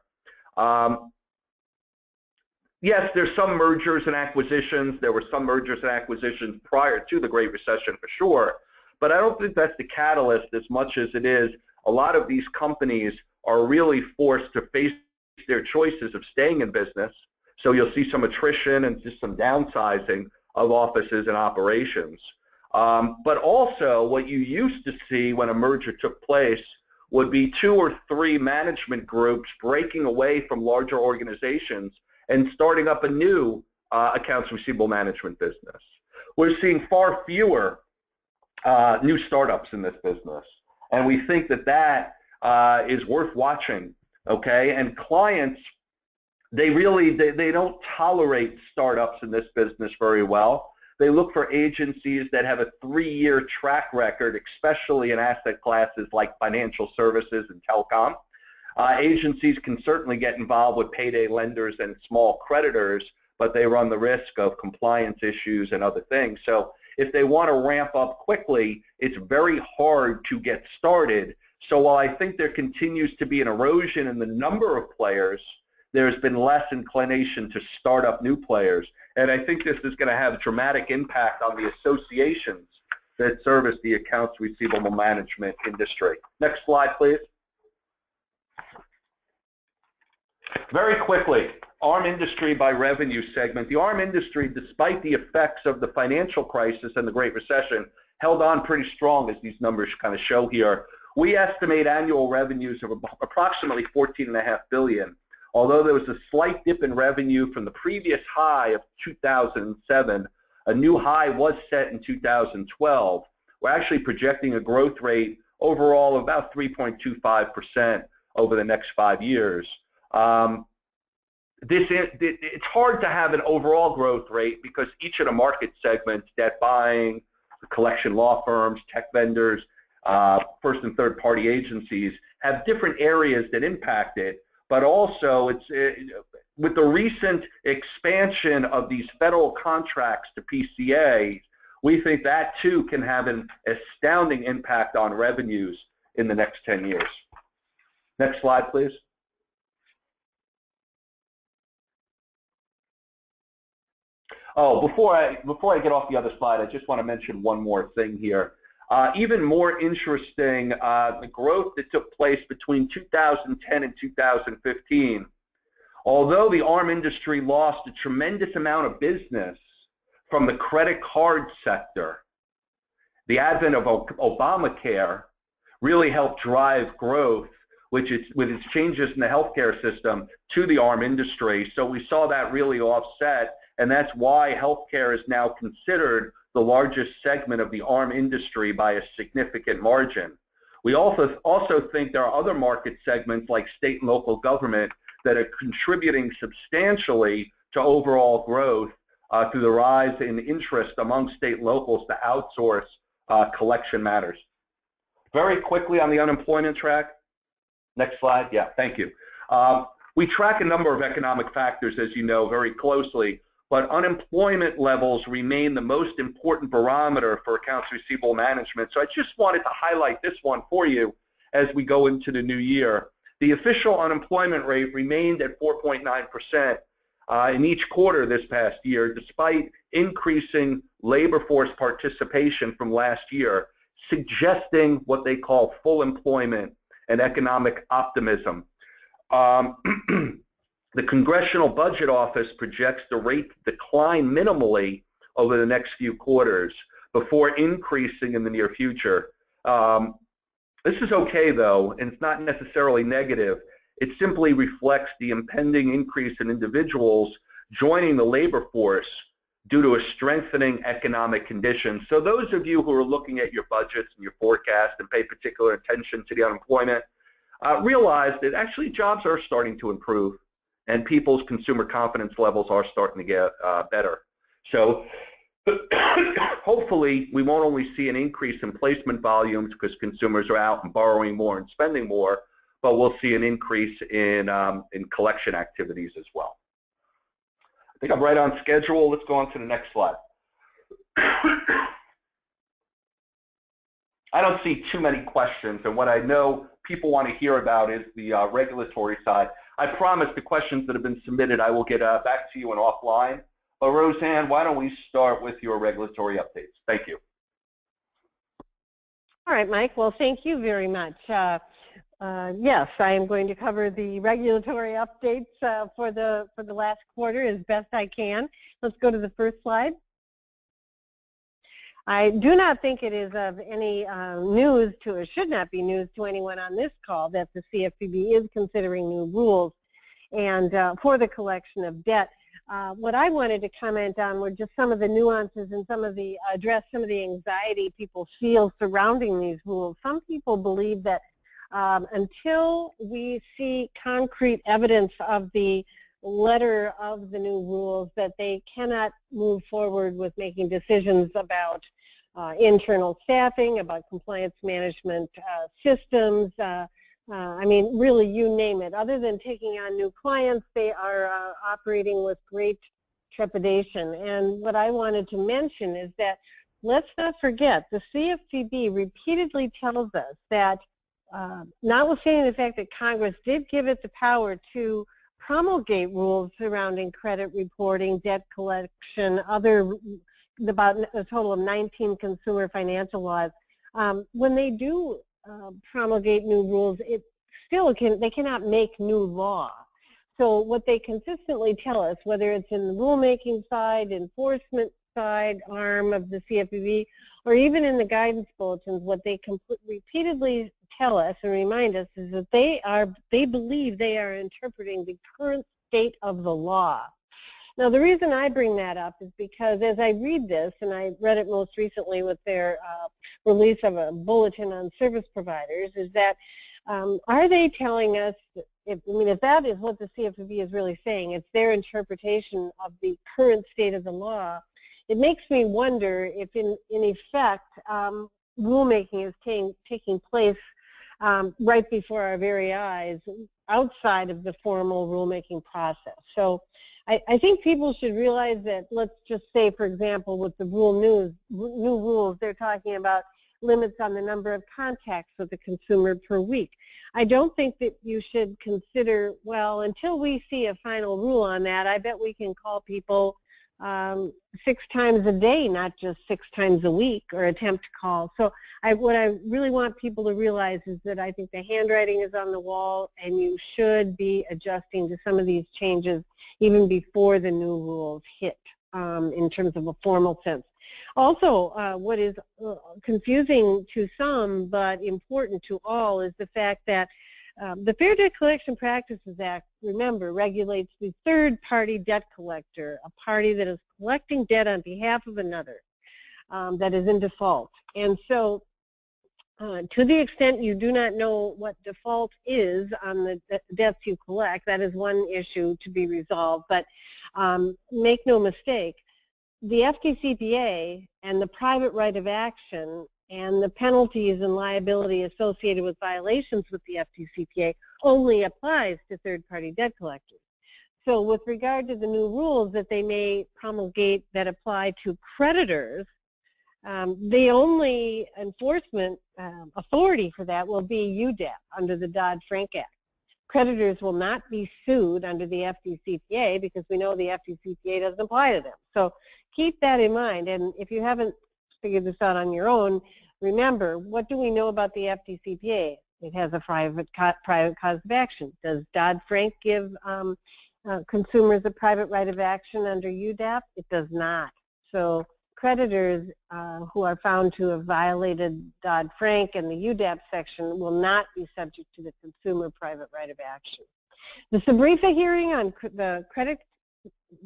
Yes, there's some mergers and acquisitions. There were some mergers and acquisitions prior to the Great Recession for sure, but I don't think that's the catalyst as much as it is a lot of these companies are really forced to face their choices of staying in business. So you'll see some attrition and just some downsizing of offices and operations. But also what you used to see when a merger took place would be 2 or 3 management groups breaking away from larger organizations and starting up a new accounts receivable management business. We're seeing far fewer new startups in this business, and we think that that is worth watching, okay? And clients, they don't tolerate startups in this business very well. They look for agencies that have a 3-year track record, especially in asset classes like financial services and telecom. Agencies can certainly get involved with payday lenders and small creditors, but they run the risk of compliance issues and other things. So if they want to ramp up quickly, it's very hard to get started. So while I think there continues to be an erosion in the number of players, there's been less inclination to start up new players. And I think this is going to have a dramatic impact on the associations that service the accounts receivable management industry. Next slide, please. Very quickly, ARM industry by revenue segment. The ARM industry, despite the effects of the financial crisis and the Great Recession, held on pretty strong, as these numbers kind of show here. We estimate annual revenues of approximately $14.5 billion. Although there was a slight dip in revenue from the previous high of 2007, a new high was set in 2012. We're actually projecting a growth rate overall of about 3.25% over the next 5 years. It's hard to have an overall growth rate because each of the market segments, debt buying, collection law firms, tech vendors, first and third party agencies, have different areas that impact it. But also, with the recent expansion of these federal contracts to PCA, we think that too can have an astounding impact on revenues in the next 10 years. Next slide, please. Oh, before I get off the other slide, I just want to mention one more thing here. Even more interesting, the growth that took place between 2010 and 2015. Although the ARM industry lost a tremendous amount of business from the credit card sector, the advent of Obamacare really helped drive growth, with its changes in the healthcare system, to the ARM industry. So we saw that really offset, and that's why healthcare is now considered the largest segment of the ARM industry by a significant margin. We also think there are other market segments like state and local government that are contributing substantially to overall growth through the rise in interest among state and locals to outsource collection matters. Very quickly on the unemployment track. Next slide. Yeah, thank you. We track a number of economic factors, as you know, very closely, but unemployment levels remain the most important barometer for accounts receivable management. So I just wanted to highlight this one for you as we go into the new year. The official unemployment rate remained at 4.9% in each quarter this past year, despite increasing labor force participation from last year, suggesting what they call full employment and economic optimism. The Congressional Budget Office projects the rate to decline minimally over the next few quarters before increasing in the near future. This is okay, though, and it's not necessarily negative. It simply reflects the impending increase in individuals joining the labor force due to a strengthening economic condition. So those of you who are looking at your budgets and your forecast and pay particular attention to the unemployment, realize that actually jobs are starting to improve and people's consumer confidence levels are starting to get better. So hopefully we won't only see an increase in placement volumes because consumers are out and borrowing more and spending more, but we'll see an increase in collection activities as well. I think I'm right on schedule. Let's go on to the next slide. I don't see too many questions, and what I know people want to hear about is the regulatory side. I promise the questions that have been submitted I will get back to you and offline. But Rozanne, why don't we start with your regulatory updates? Thank you. All right, Mike. Well, thank you very much. Yes, I am going to cover the regulatory updates for the last quarter as best I can. Let's go to the first slide. I do not think it is of any news to, or should not be news to anyone on this call, that the CFPB is considering new rules and for the collection of debt. What I wanted to comment on were just some of the nuances and address some of the anxiety people feel surrounding these rules. Some people believe that until we see concrete evidence of the letter of the new rules, that they cannot move forward with making decisions about internal staffing, about compliance management systems, I mean, really, you name it. Other than taking on new clients, they are operating with great trepidation. And what I wanted to mention is that let's not forget, the CFPB repeatedly tells us that notwithstanding the fact that Congress did give it the power to promulgate rules surrounding credit reporting, debt collection, about a total of 19 consumer financial laws, when they do promulgate new rules, they cannot make new law. So what they consistently tell us, whether it's in the rulemaking side, enforcement side, arm of the CFPB, or even in the guidance bulletins, what they repeatedly tell us and remind us is that they believe they are interpreting the current state of the law. Now, the reason I bring that up is because as I read this, and I read it most recently with their release of a bulletin on service providers, is that are they telling us, if that is what the CFPB is really saying, it's their interpretation of the current state of the law, it makes me wonder if in effect rulemaking is taking place right before our very eyes outside of the formal rulemaking process. So I think people should realize that, let's just say, for example, with the new rules, they're talking about limits on the number of contacts with the consumer per week. I don't think that you should consider, well, until we see a final rule on that, I bet we can call people 6 times a day, not just 6 times a week, or attempt to call. So what I really want people to realize is that I think the handwriting is on the wall, and you should be adjusting to some of these changes even before the new rules hit in terms of a formal sense. Also, what is confusing to some but important to all is the fact that the Fair Debt Collection Practices Act, remember, regulates the third-party debt collector, a party that is collecting debt on behalf of another that is in default. And so to the extent you do not know what default is on the debts you collect, that is one issue to be resolved. But make no mistake, the FDCPA and the private right of action and the penalties and liability associated with violations with the FDCPA only applies to third-party debt collectors. So with regard to the new rules that they may promulgate that apply to creditors, the only enforcement authority for that will be UDEP under the Dodd-Frank Act. Creditors will not be sued under the FDCPA because we know the FDCPA doesn't apply to them. So keep that in mind. And if you haven't figured this out on your own, remember, what do we know about the FDCPA? It has a private cause of action. Does Dodd-Frank give consumers a private right of action under UDAP? It does not. So creditors who are found to have violated Dodd-Frank and the UDAP section will not be subject to the consumer private right of action. The SBREFA hearing on the credit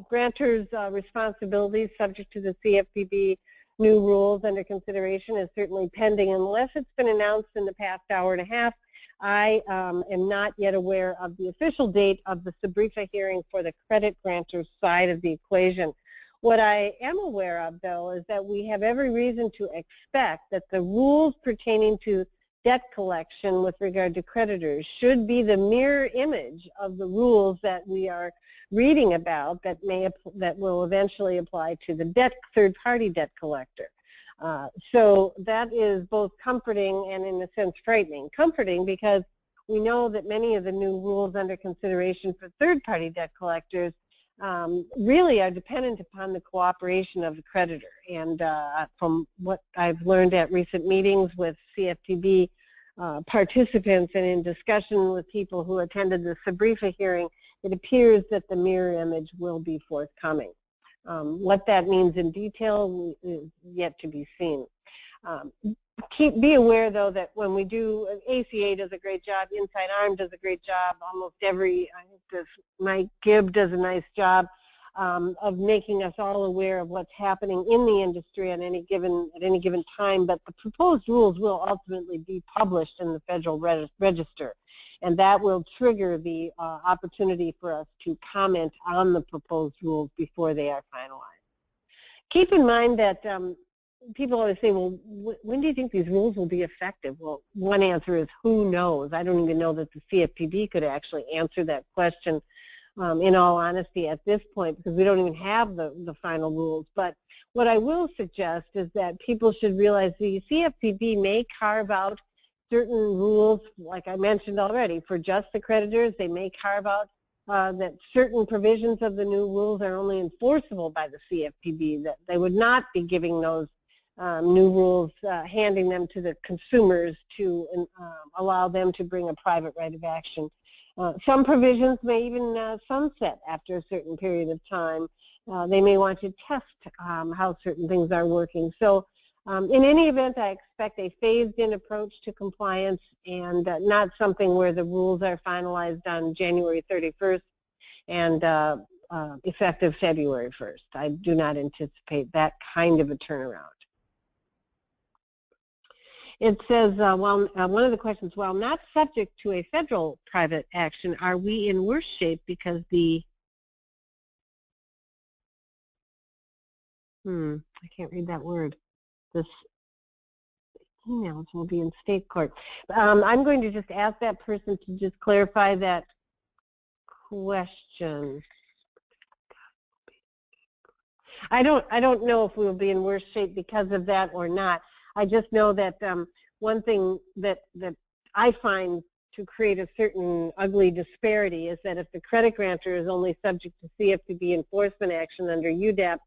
grantor's responsibilities subject to the CFPB new rules under consideration is certainly pending unless it's been announced in the past hour and a half. I am not yet aware of the official date of the SBREFA hearing for the credit grantor's side of the equation. What I am aware of, though, is that we have every reason to expect that the rules pertaining to debt collection with regard to creditors should be the mirror image of the rules that we are reading about that will eventually apply to the third-party debt collector. So that is both comforting and, in a sense, frightening. Comforting because we know that many of the new rules under consideration for third-party debt collectors really are dependent upon the cooperation of the creditor. And from what I've learned at recent meetings with CFPB participants and in discussion with people who attended the SBREFA hearing, it appears that the mirror image will be forthcoming. What that means in detail is yet to be seen. Be aware, though, that when we do, ACA does a great job, Inside Arm does a great job, almost every, I think Mike Gibb does a nice job of making us all aware of what's happening in the industry at any given time, but the proposed rules will ultimately be published in the Federal Register, and that will trigger the opportunity for us to comment on the proposed rules before they are finalized. Keep in mind that people always say, well, when do you think these rules will be effective? Well, one answer is who knows. I don't even know that the CFPB could actually answer that question in all honesty at this point, because we don't even have the final rules. But what I will suggest is that people should realize the CFPB may carve out certain rules, like I mentioned already, for just the creditors. They may carve out that certain provisions of the new rules are only enforceable by the CFPB, that they would not be giving those new rules, handing them to the consumers to allow them to bring a private right of action. Some provisions may even sunset after a certain period of time. They may want to test how certain things are working. So in any event, I expect a phased-in approach to compliance and not something where the rules are finalized on January 31st and effective February 1st. I do not anticipate that kind of a turnaround. It says, one of the questions, while not subject to a federal private action, are we in worse shape because the, I can't read that word, this emails will be in state court. I'm going to just ask that person to just clarify that question. I don't know if we will be in worse shape because of that or not. I just know that one thing that I find to create a certain ugly disparity is that if the credit grantor is only subject to CFPB enforcement action under UDAP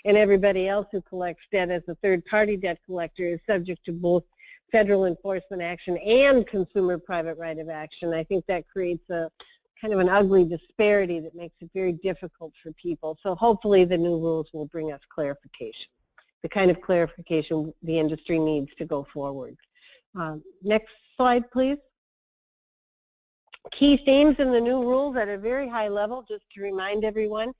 and everybody else who collects debt as a third-party debt collector is subject to both federal enforcement action and consumer private right of action, I think that creates a kind of an ugly disparity that makes it very difficult for people. So hopefully the new rules will bring us clarification, the kind of clarification the industry needs to go forward. Next slide, please. Key themes in the new rules at a very high level, just to remind everyone,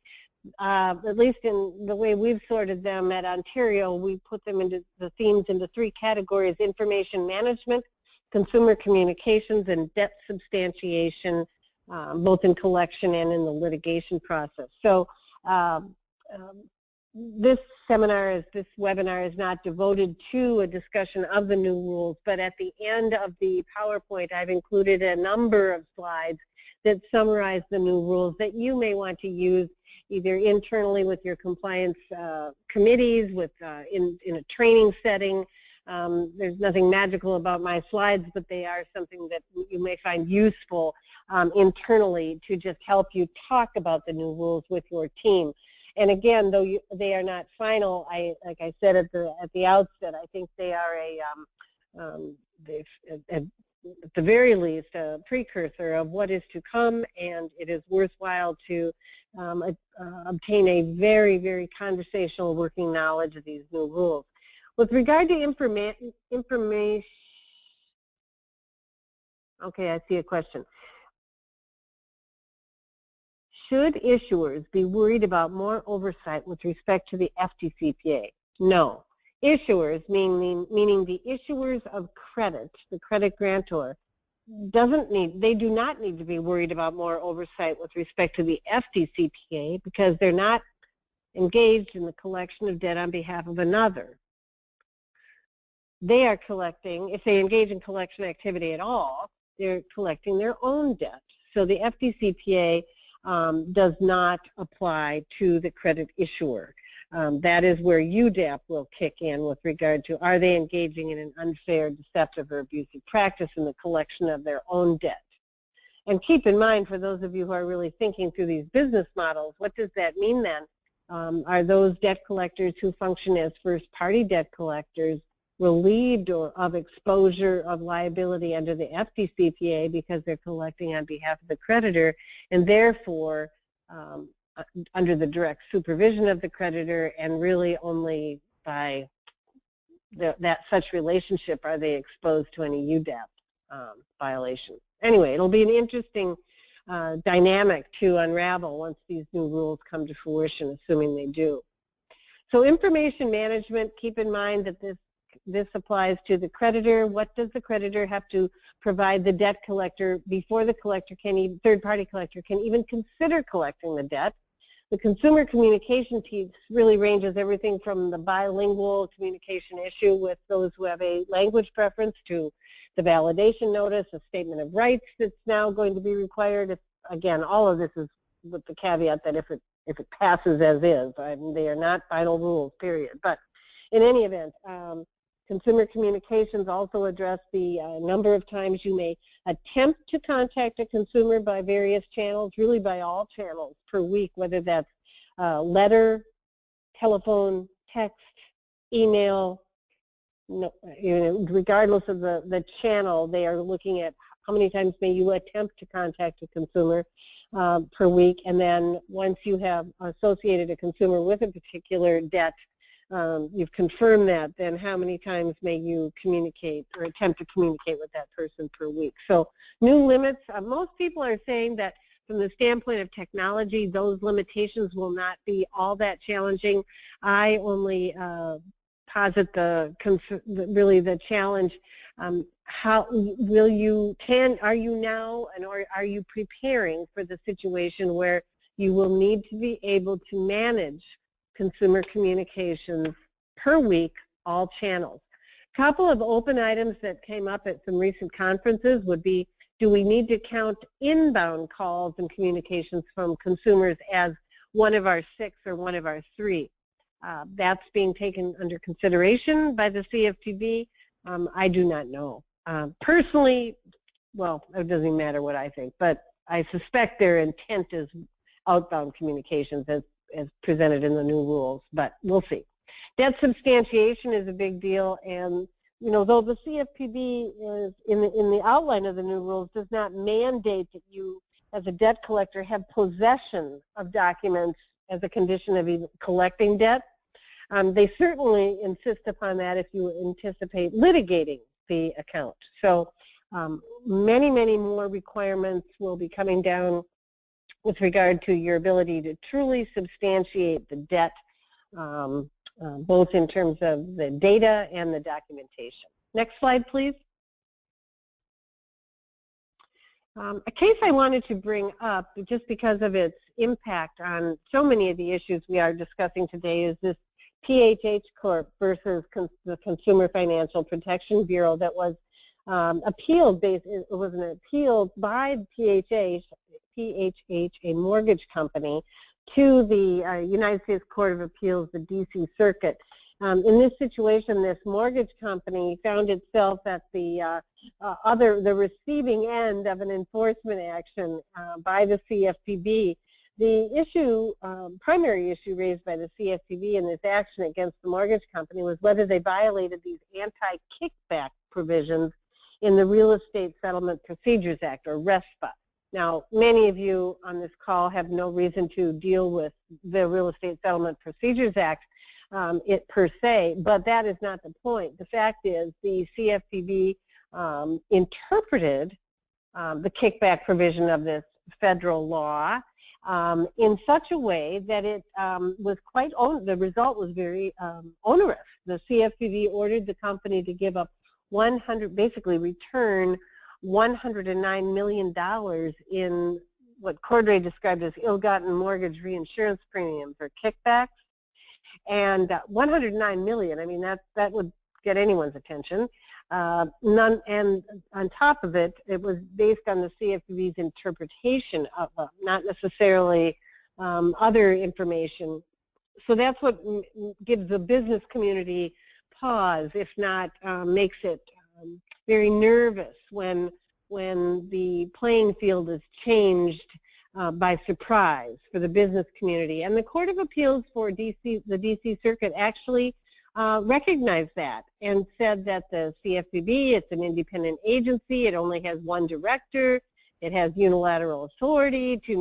at least in the way we've sorted them at Ontario, we put them into the themes into three categories: information management, consumer communications, and debt substantiation, both in collection and in the litigation process. So this webinar is not devoted to a discussion of the new rules, but at the end of the PowerPoint, I've included a number of slides that summarize the new rules that you may want to use either internally with your compliance committees, in a training setting. There's nothing magical about my slides, but they are something that you may find useful internally to just help you talk about the new rules with your team. And again, though they are not final, like I said at the outset, I think they are at the very least, a precursor of what is to come, and it is worthwhile to obtain a very, very conversational working knowledge of these new rules. With regard to information, okay, I see a question. Should issuers be worried about more oversight with respect to the FDCPA? No. Issuers, meaning the issuers of credit, the credit grantor, they do not need to be worried about more oversight with respect to the FDCPA because they're not engaged in the collection of debt on behalf of another. They are collecting, if they engage in collection activity at all, they're collecting their own debt. So the FDCPA does not apply to the credit issuer. That is where UDAP will kick in with regard to, are they engaging in an unfair, deceptive, or abusive practice in the collection of their own debt? And keep in mind, for those of you who are really thinking through these business models, what does that mean then? Are those debt collectors who function as first-party debt collectors relieved of exposure of liability under the FDCPA because they're collecting on behalf of the creditor, and therefore under the direct supervision of the creditor, and really only by that such relationship are they exposed to any UDAP violation. Anyway, it'll be an interesting dynamic to unravel once these new rules come to fruition, assuming they do. So information management, keep in mind that this applies to the creditor. What does the creditor have to provide the debt collector before the collector third-party collector can even consider collecting the debt? The consumer communication piece really ranges everything from the bilingual communication issue with those who have a language preference to the validation notice, a statement of rights that's now going to be required. Again, all of this is with the caveat that if it passes as is, they are not final rules, period. But in any event, consumer communications also address the number of times you may attempt to contact a consumer by various channels, really by all channels per week, whether that's letter, telephone, text, email, regardless of the channel. They are looking at how many times may you attempt to contact a consumer per week, and then once you have associated a consumer with a particular debt, you've confirmed that, then how many times may you communicate or attempt to communicate with that person per week? So new limits, most people are saying that from the standpoint of technology, those limitations will not be all that challenging. I only posit really the challenge, how will you, are you now, and or are you preparing for the situation where you will need to be able to manage consumer communications per week, all channels? A couple of open items that came up at some recent conferences would be, do we need to count inbound calls and communications from consumers as one of our 6 or one of our 3? That's being taken under consideration by the CFPB. I do not know. Personally, well, it doesn't even matter what I think, but I suspect their intent is outbound communications as presented in the new rules, but we'll see. Debt substantiation is a big deal, and though the CFPB is in the outline of the new rules does not mandate that you, as a debt collector, have possession of documents as a condition of even collecting debt. They certainly insist upon that if you anticipate litigating the account. So many, many more requirements will be coming down with regard to your ability to truly substantiate the debt, both in terms of the data and the documentation. Next slide, please. A case I wanted to bring up, just because of its impact on so many of the issues we are discussing today, is this PHH Corp versus the Consumer Financial Protection Bureau that was appealed. It was an appeal by PHH, a mortgage company, to the United States Court of Appeals, the D.C. Circuit. In this situation, this mortgage company found itself at the receiving end of an enforcement action by the CFPB. The issue, primary issue raised by the CFPB in this action against the mortgage company was whether they violated these anti-kickback provisions in the Real Estate Settlement Procedures Act, or RESPA. Now, many of you on this call have no reason to deal with the Real Estate Settlement Procedures Act per se, but that is not the point. The fact is the CFPB interpreted the kickback provision of this federal law in such a way that it was quite, the result was very onerous. The CFPB ordered the company to give up basically return $109 million in what Cordray described as ill-gotten mortgage reinsurance premiums or kickbacks. And $109 million, I mean, that would get anyone's attention. And on top of it, it was based on the CFPB's interpretation of not necessarily other information. So that's what gives the business community pause, if not makes it very nervous when the playing field is changed by surprise for the business community. And the Court of Appeals for the DC Circuit actually recognized that and said that the CFPB, it's an independent agency, it only has one director, it has unilateral authority to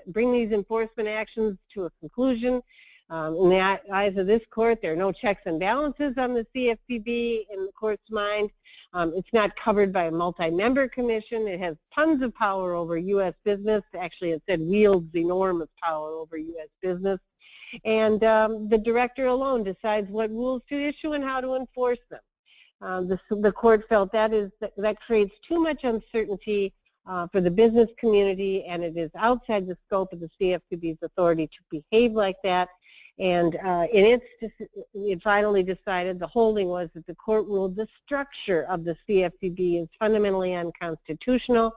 bring these enforcement actions to a conclusion. In the eyes of this court, there are no checks and balances on the CFPB in the court's mind. It's not covered by a multi-member commission. It has tons of power over U.S. business. Actually, it said wields enormous power over U.S. business. And the director alone decides what rules to issue and how to enforce them. The court felt that creates too much uncertainty for the business community, and it is outside the scope of the CFPB's authority to behave like that. And it finally decided, the holding was that the court ruled the structure of the CFPB is fundamentally unconstitutional.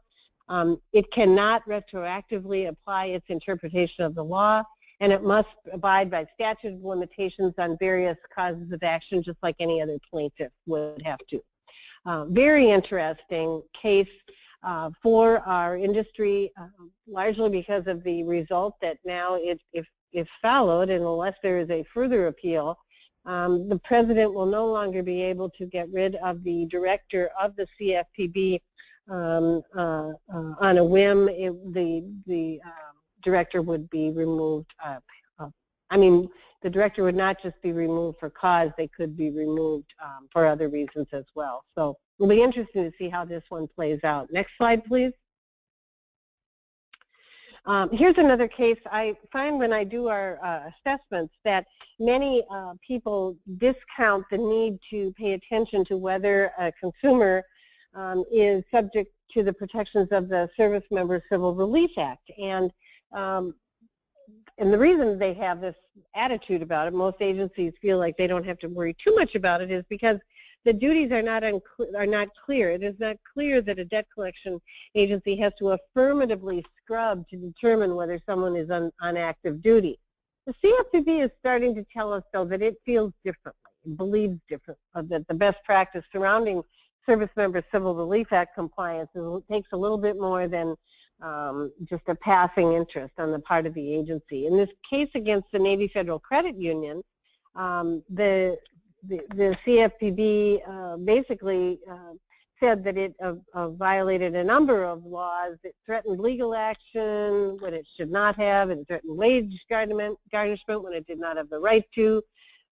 It cannot retroactively apply its interpretation of the law, and it must abide by statute of limitations on various causes of action, just like any other plaintiff would have to. Very interesting case for our industry, largely because of the result that now, if followed, and unless there is a further appeal, the president will no longer be able to get rid of the director of the CFPB on a whim. The director would be removed. The director would not just be removed for cause, they could be removed for other reasons as well. So it'll be interesting to see how this one plays out. Next slide, please. Here's another case. I find when I do our assessments that many people discount the need to pay attention to whether a consumer is subject to the protections of the Service Member Civil Relief Act. And the reason they have this attitude about it, most agencies feel like they don't have to worry too much about it, is because the duties are not clear. It is not clear that a debt collection agency has to affirmatively scrub to determine whether someone is on active duty. The CFPB is starting to tell us, though, that it feels differently, believes differently, that the best practice surrounding Service Member Civil Relief Act compliance takes a little bit more than just a passing interest on the part of the agency. In this case against the Navy Federal Credit Union, the CFPB basically said that it violated a number of laws. It threatened legal action when it should not have. It threatened wage garnishment when it did not have the right to.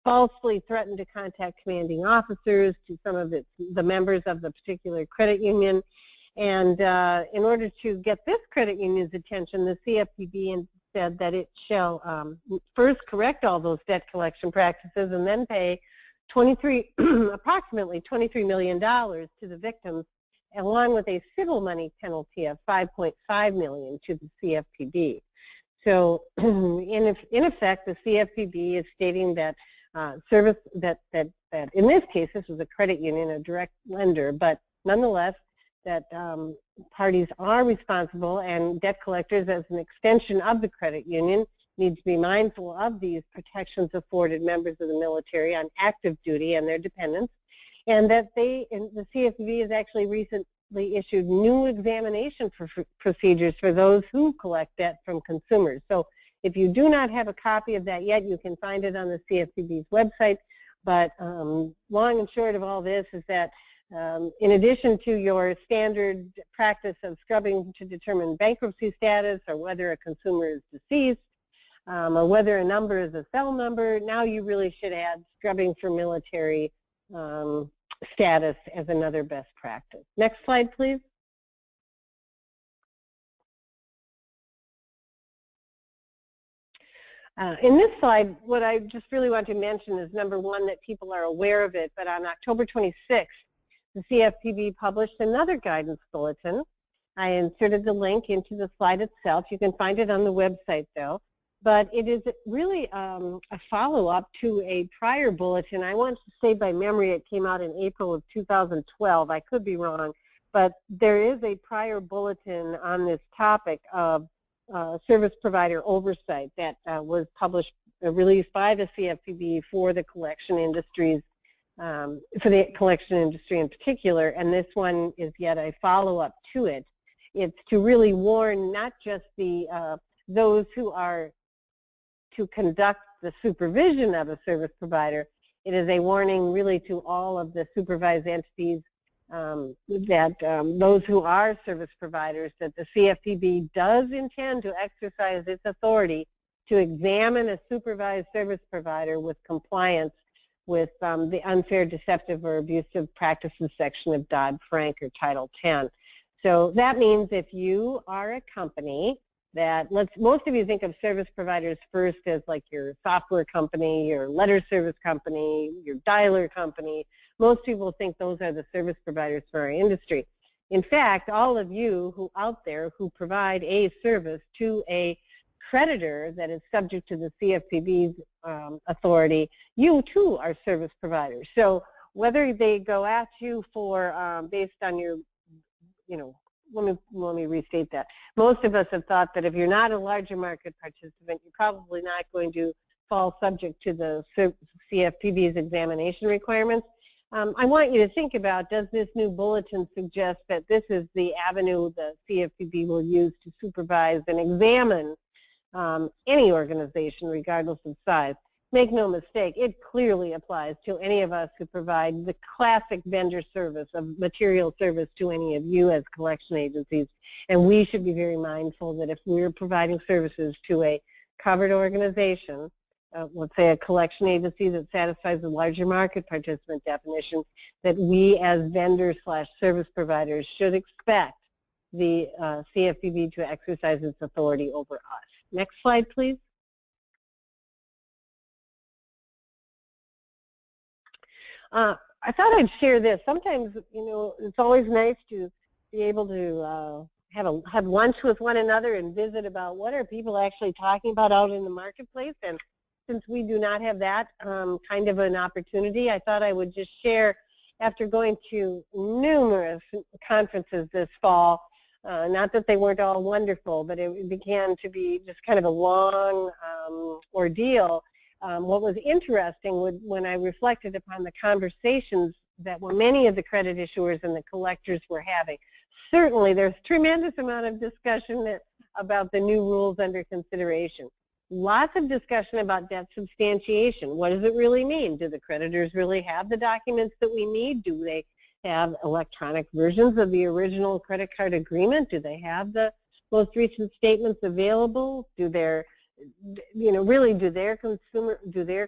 Falsely threatened to contact commanding officers to some of the members of the particular credit union. And in order to get this credit union's attention, the CFPB said that it shall first correct all those debt collection practices and then pay approximately $23 million to the victims, along with a civil money penalty of $5.5 million to the CFPB. So, in effect, the CFPB is stating that that in this case, this was a credit union, a direct lender, but nonetheless, that parties are responsible, and debt collectors, as an extension of the credit union, need to be mindful of these protections afforded members of the military on active duty and their dependents, and that the CFPB has actually recently issued new examination procedures for those who collect debt from consumers. So if you do not have a copy of that yet, you can find it on the CFPB's website, but long and short of all this is that In addition to your standard practice of scrubbing to determine bankruptcy status or whether a consumer is deceased or whether a number is a cell number, now you really should add scrubbing for military status as another best practice. Next slide, please. In this slide, what I just really want to mention is, number one, that people are aware of it, but on October 26th, the CFPB published another guidance bulletin. I inserted the link into the slide itself. You can find it on the website, though. But it is really a follow-up to a prior bulletin. I want to say by memory it came out in April of 2012. I could be wrong. But there is a prior bulletin on this topic of service provider oversight that was published, released by the CFPB for the collection industries, for the collection industry in particular, and this one is yet a follow-up to it. It's to really warn not just the those who are to conduct the supervision of a service provider. It is a warning really to all of the supervised entities that those who are service providers, that the CFPB does intend to exercise its authority to examine a supervised service provider with compliance with the unfair, deceptive, or abusive practices section of Dodd-Frank or Title 10. So that means if you are a company that, most of you think of service providers first as like your software company, your letter service company, your dialer company. Most people think those are the service providers for our industry. In fact, all of you who out there who provide a service to a creditor that is subject to the CFPB's authority, you too are service providers. So whether they go at you for, based on your, let me restate that. Most of us have thought that if you're not a larger market participant, you're probably not going to fall subject to the CFPB's examination requirements. I want you to think about, does this new bulletin suggest that this is the avenue the CFPB will use to supervise and examine any organization, regardless of size? Make no mistake, it clearly applies to any of us who provide the classic vendor service of material service to any of you as collection agencies. And we should be very mindful that if we're providing services to a covered organization, let's say a collection agency that satisfies the larger market participant definition, that we as vendor/service providers should expect the CFPB to exercise its authority over us. Next slide, please. I thought I'd share this. Sometimes, it's always nice to be able to have lunch with one another and visit about what are people actually talking about out in the marketplace. And since we do not have that kind of an opportunity, I thought I would just share, after going to numerous conferences this fall, not that they weren't all wonderful, but it began to be just kind of a long ordeal. What was interesting when I reflected upon the conversations that many of the credit issuers and the collectors were having. Certainly there's a tremendous amount of discussion about the new rules under consideration. Lots of discussion about debt substantiation. What does it really mean? Do the creditors really have the documents that we need? Do they have electronic versions of the original credit card agreement? Do they have the most recent statements available? Do their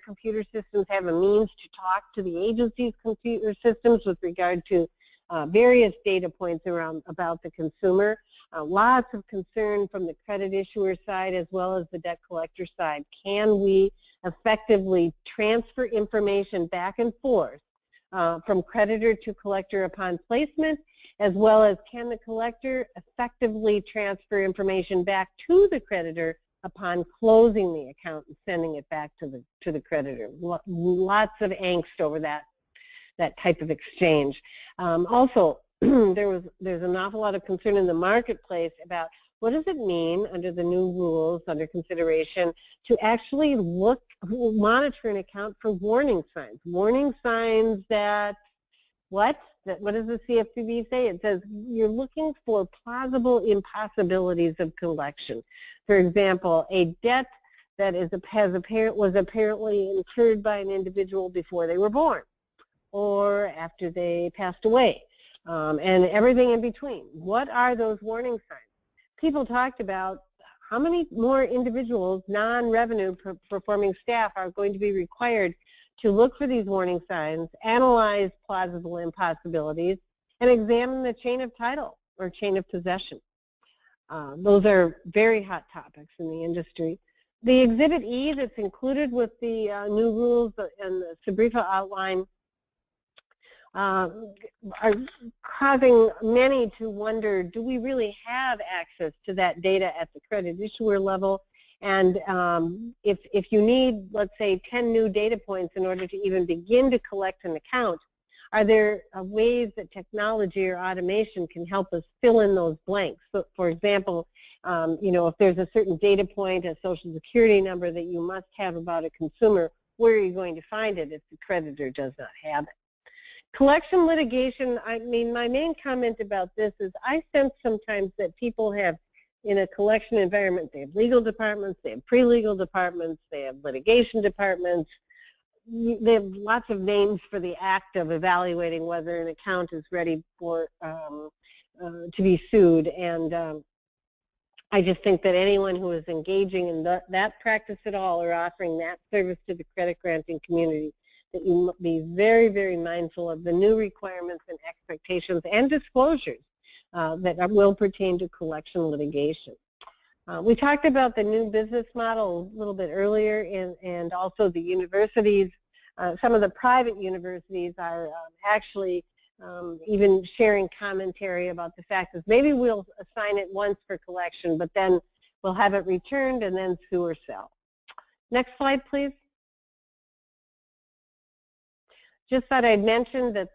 computer systems have a means to talk to the agency's computer systems with regard to various data points about the consumer? Lots of concern from the credit issuer side as well as the debt collector side. Can we effectively transfer information back and forth from creditor to collector upon placement, as well as can the collector effectively transfer information back to the creditor upon closing the account and sending it back to the creditor? Lots of angst over that type of exchange. Also, there's an awful lot of concern in the marketplace about what does it mean under the new rules under consideration to actually monitor an account for warning signs. Warning signs that what does the CFPB say? It says you're looking for plausible impossibilities of collection. For example, a debt that was apparently incurred by an individual before they were born, or after they passed away, and everything in between. What are those warning signs? People talked about how many more individuals, non-revenue performing staff, are going to be required to look for these warning signs, analyze plausible impossibilities, and examine the chain of title or chain of possession. Those are very hot topics in the industry. The Exhibit E that's included with the new rules and the SBREFA outline are causing many to wonder, do we really have access to that data at the credit issuer level? And if you need, let's say, 10 new data points in order to even begin to collect an account, are there ways that technology or automation can help us fill in those blanks? So, for example, if there's a certain data point, a social security number that you must have about a consumer, where are you going to find it if the creditor does not have it? Collection litigation, I mean, my main comment about this is I sense sometimes that people have, in a collection environment, they have legal departments, they have pre-legal departments, they have litigation departments. They have lots of names for the act of evaluating whether an account is ready for to be sued. And I just think that anyone who is engaging in that practice at all or offering that service to the credit granting community, that you must be very, very mindful of the new requirements and expectations and disclosures that will pertain to collection litigation. We talked about the new business model a little bit earlier, and also the universities. Some of the private universities are actually even sharing commentary about the fact that maybe we'll assign it once for collection, but then we'll have it returned and then sue or sell. Next slide, please. Just thought I'd mention that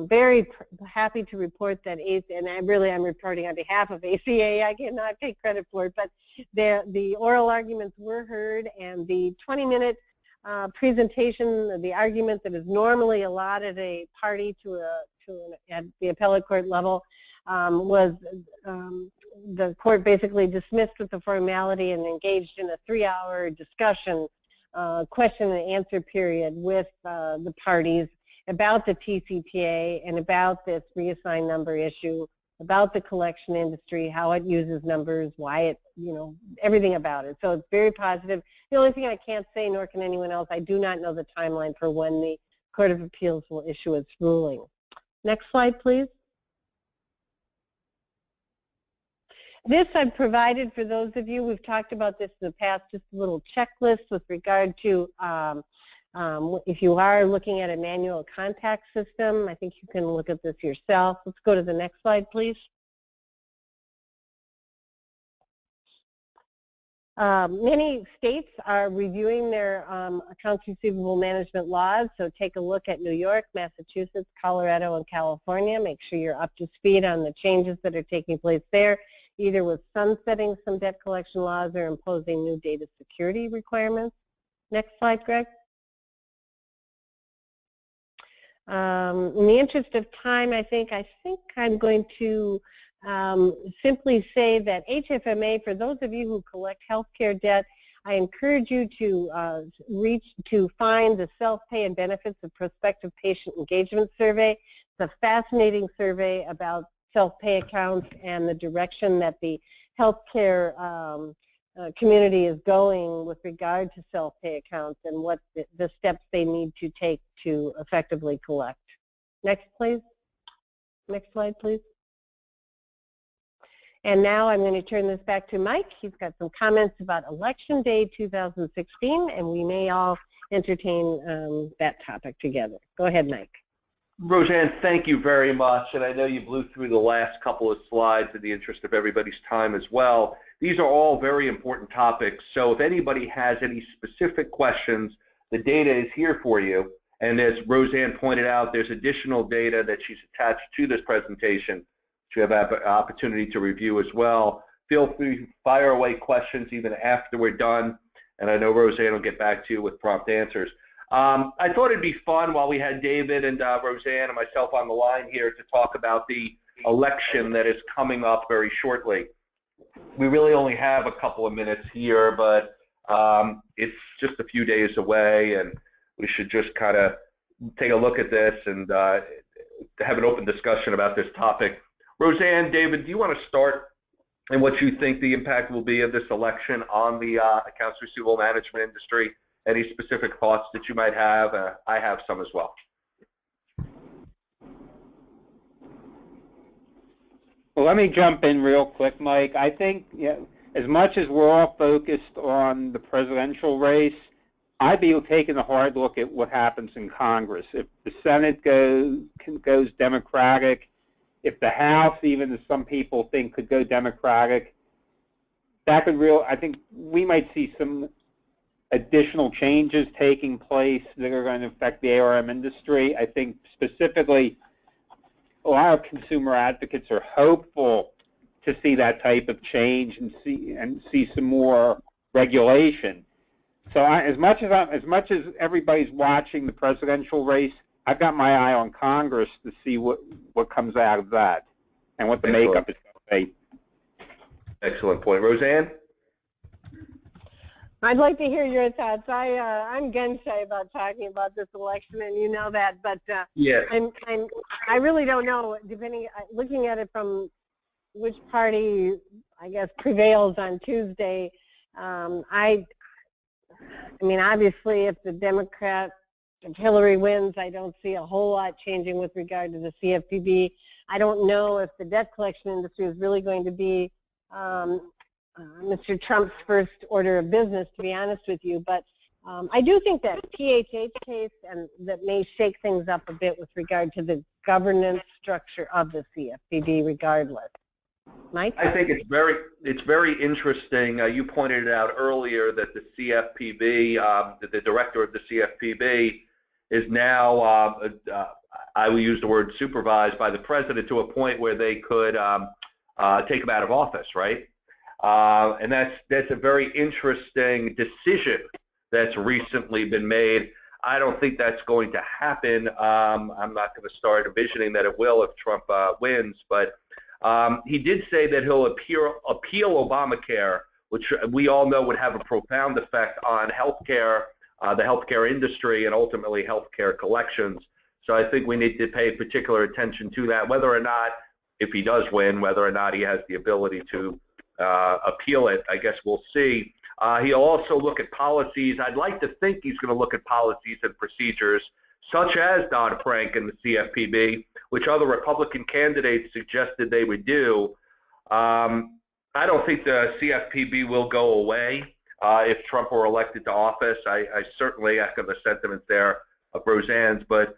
very happy to report that and I'm reporting on behalf of ACA. I cannot take credit for it, but the oral arguments were heard, and the 20-minute presentation, the argument that is normally allotted a party at the appellate court level, was the court basically dismissed with the formality and engaged in a 3-hour discussion, question and answer period with the parties about the TCPA and about this reassigned number issue, about the collection industry, how it uses numbers, why it, everything about it. So it's very positive. The only thing I can't say, nor can anyone else, I do not know the timeline for when the Court of Appeals will issue its ruling. Next slide, please. This I've provided for those of you, we've talked about this in the past, just a little checklist with regard to if you are looking at a manual contact system. I think you can look at this yourself. Let's go to the next slide, please. Many states are reviewing their accounts receivable management laws, so take a look at New York, Massachusetts, Colorado, and California. Make sure you're up to speed on the changes that are taking place there, either with sunsetting some debt collection laws or imposing new data security requirements. Next slide, Greg. In the interest of time, I think I'm going to simply say that HFMA, for those of you who collect healthcare debt, I encourage you to find the Self-Pay and Benefits of Prospective Patient Engagement Survey. It's a fascinating survey about self-pay accounts and the direction that the healthcare community is going with regard to self-pay accounts and what the steps they need to take to effectively collect. Next, please. Next slide, please. And now I'm going to turn this back to Mike. He's got some comments about Election Day 2016, and we may all entertain that topic together. Go ahead, Mike. Rozanne, thank you very much, and I know you blew through the last couple of slides in the interest of everybody's time as well. These are all very important topics, so if anybody has any specific questions, the data is here for you, and as Rozanne pointed out, there's additional data that she's attached to this presentation, which you have an opportunity to review as well. Feel free to fire away questions even after we're done, and I know Rozanne will get back to you with prompt answers. I thought it'd be fun while we had David and Rozanne and myself on the line here to talk about the election that is coming up very shortly. We really only have a couple of minutes here, but it's just a few days away, and we should just kind of take a look at this and have an open discussion about this topic. Rozanne, David, do you want to start in what you think the impact will be of this election on the accounts receivable management industry? Any specific thoughts that you might have? I have some as well. Well, let me jump in real quick, Mike. I think as much as we're all focused on the presidential race, I'd be taking a hard look at what happens in Congress. If the Senate goes Democratic, if the House, even as some people think, could go Democratic, that could I think we might see some additional changes taking place that are going to affect the ARM industry. I think specifically a lot of consumer advocates are hopeful to see that type of change and see some more regulation. So as much as everybody's watching the presidential race, I've got my eye on Congress to see what comes out of that and what the makeup is going to be. Excellent point. Rozanne? I'd like to hear your thoughts. I'm gun shy about talking about this election, and you know that. But yes. I really don't know. Looking at it from which party, I guess, prevails on Tuesday. I mean, obviously, if Hillary wins, I don't see a whole lot changing with regard to the CFPB. I don't know if the debt collection industry is really going to be Mr. Trump's first order of business, to be honest with you. But I do think that PHH case and that may shake things up a bit with regard to the governance structure of the CFPB regardless. Mike? I think it's very interesting. You pointed out earlier that the CFPB, the director of the CFPB, is now, I will use the word supervised by the president to a point where they could take him out of office, right? And that's a very interesting decision that's recently been made. I don't think that's going to happen. I'm not going to start envisioning that it will if Trump wins, but he did say that he'll appeal Obamacare, which we all know would have a profound effect on healthcare, the healthcare industry, and ultimately healthcare collections. So I think we need to pay particular attention to that, whether or not, if he does win, whether or not he has the ability to appeal it. I guess we'll see. He'll also look at policies. I'd like to think he's going to look at policies and procedures such as Dodd-Frank and the CFPB, which other Republican candidates suggested they would do. I don't think the CFPB will go away if Trump were elected to office. I certainly echo the sentiments there of Rozanne's, but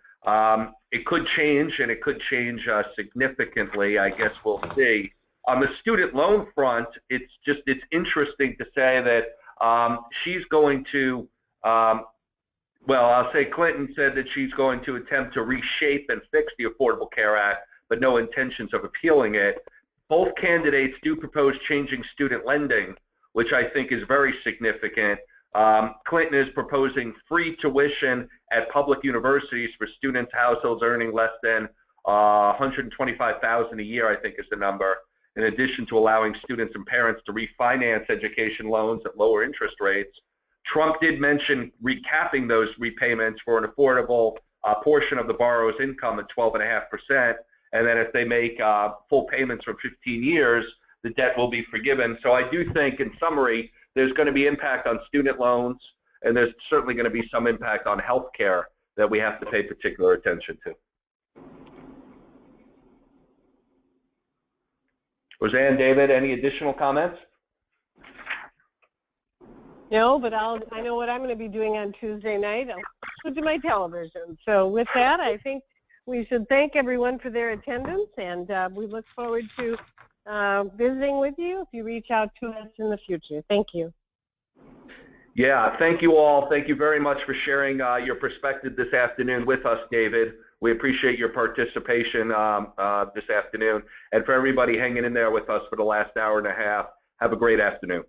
it could change, and it could change significantly. I guess we'll see. On the student loan front, it's interesting to say that she's going to, well, I'll say Clinton said that she's going to attempt to reshape and fix the Affordable Care Act, but no intentions of appealing it. Both candidates do propose changing student lending, which I think is very significant. Clinton is proposing free tuition at public universities for students' households earning less than $125,000 a year, I think is the number, in addition to allowing students and parents to refinance education loans at lower interest rates. Trump did mention recapping those repayments for an affordable portion of the borrower's income at 12.5%, and then if they make full payments for 15 years, the debt will be forgiven. So I do think, in summary, there's going to be impact on student loans, and there's certainly going to be some impact on health care that we have to pay particular attention to. Rozanne, David, any additional comments? No, but I know what I'm going to be doing on Tuesday night. I'll switch to my television. So with that, I think we should thank everyone for their attendance, and we look forward to visiting with you if you reach out to us in the future. Thank you. Yeah, thank you all. Thank you very much for sharing your perspective this afternoon with us, David. We appreciate your participation this afternoon. And for everybody hanging in there with us for the last hour and a half, have a great afternoon.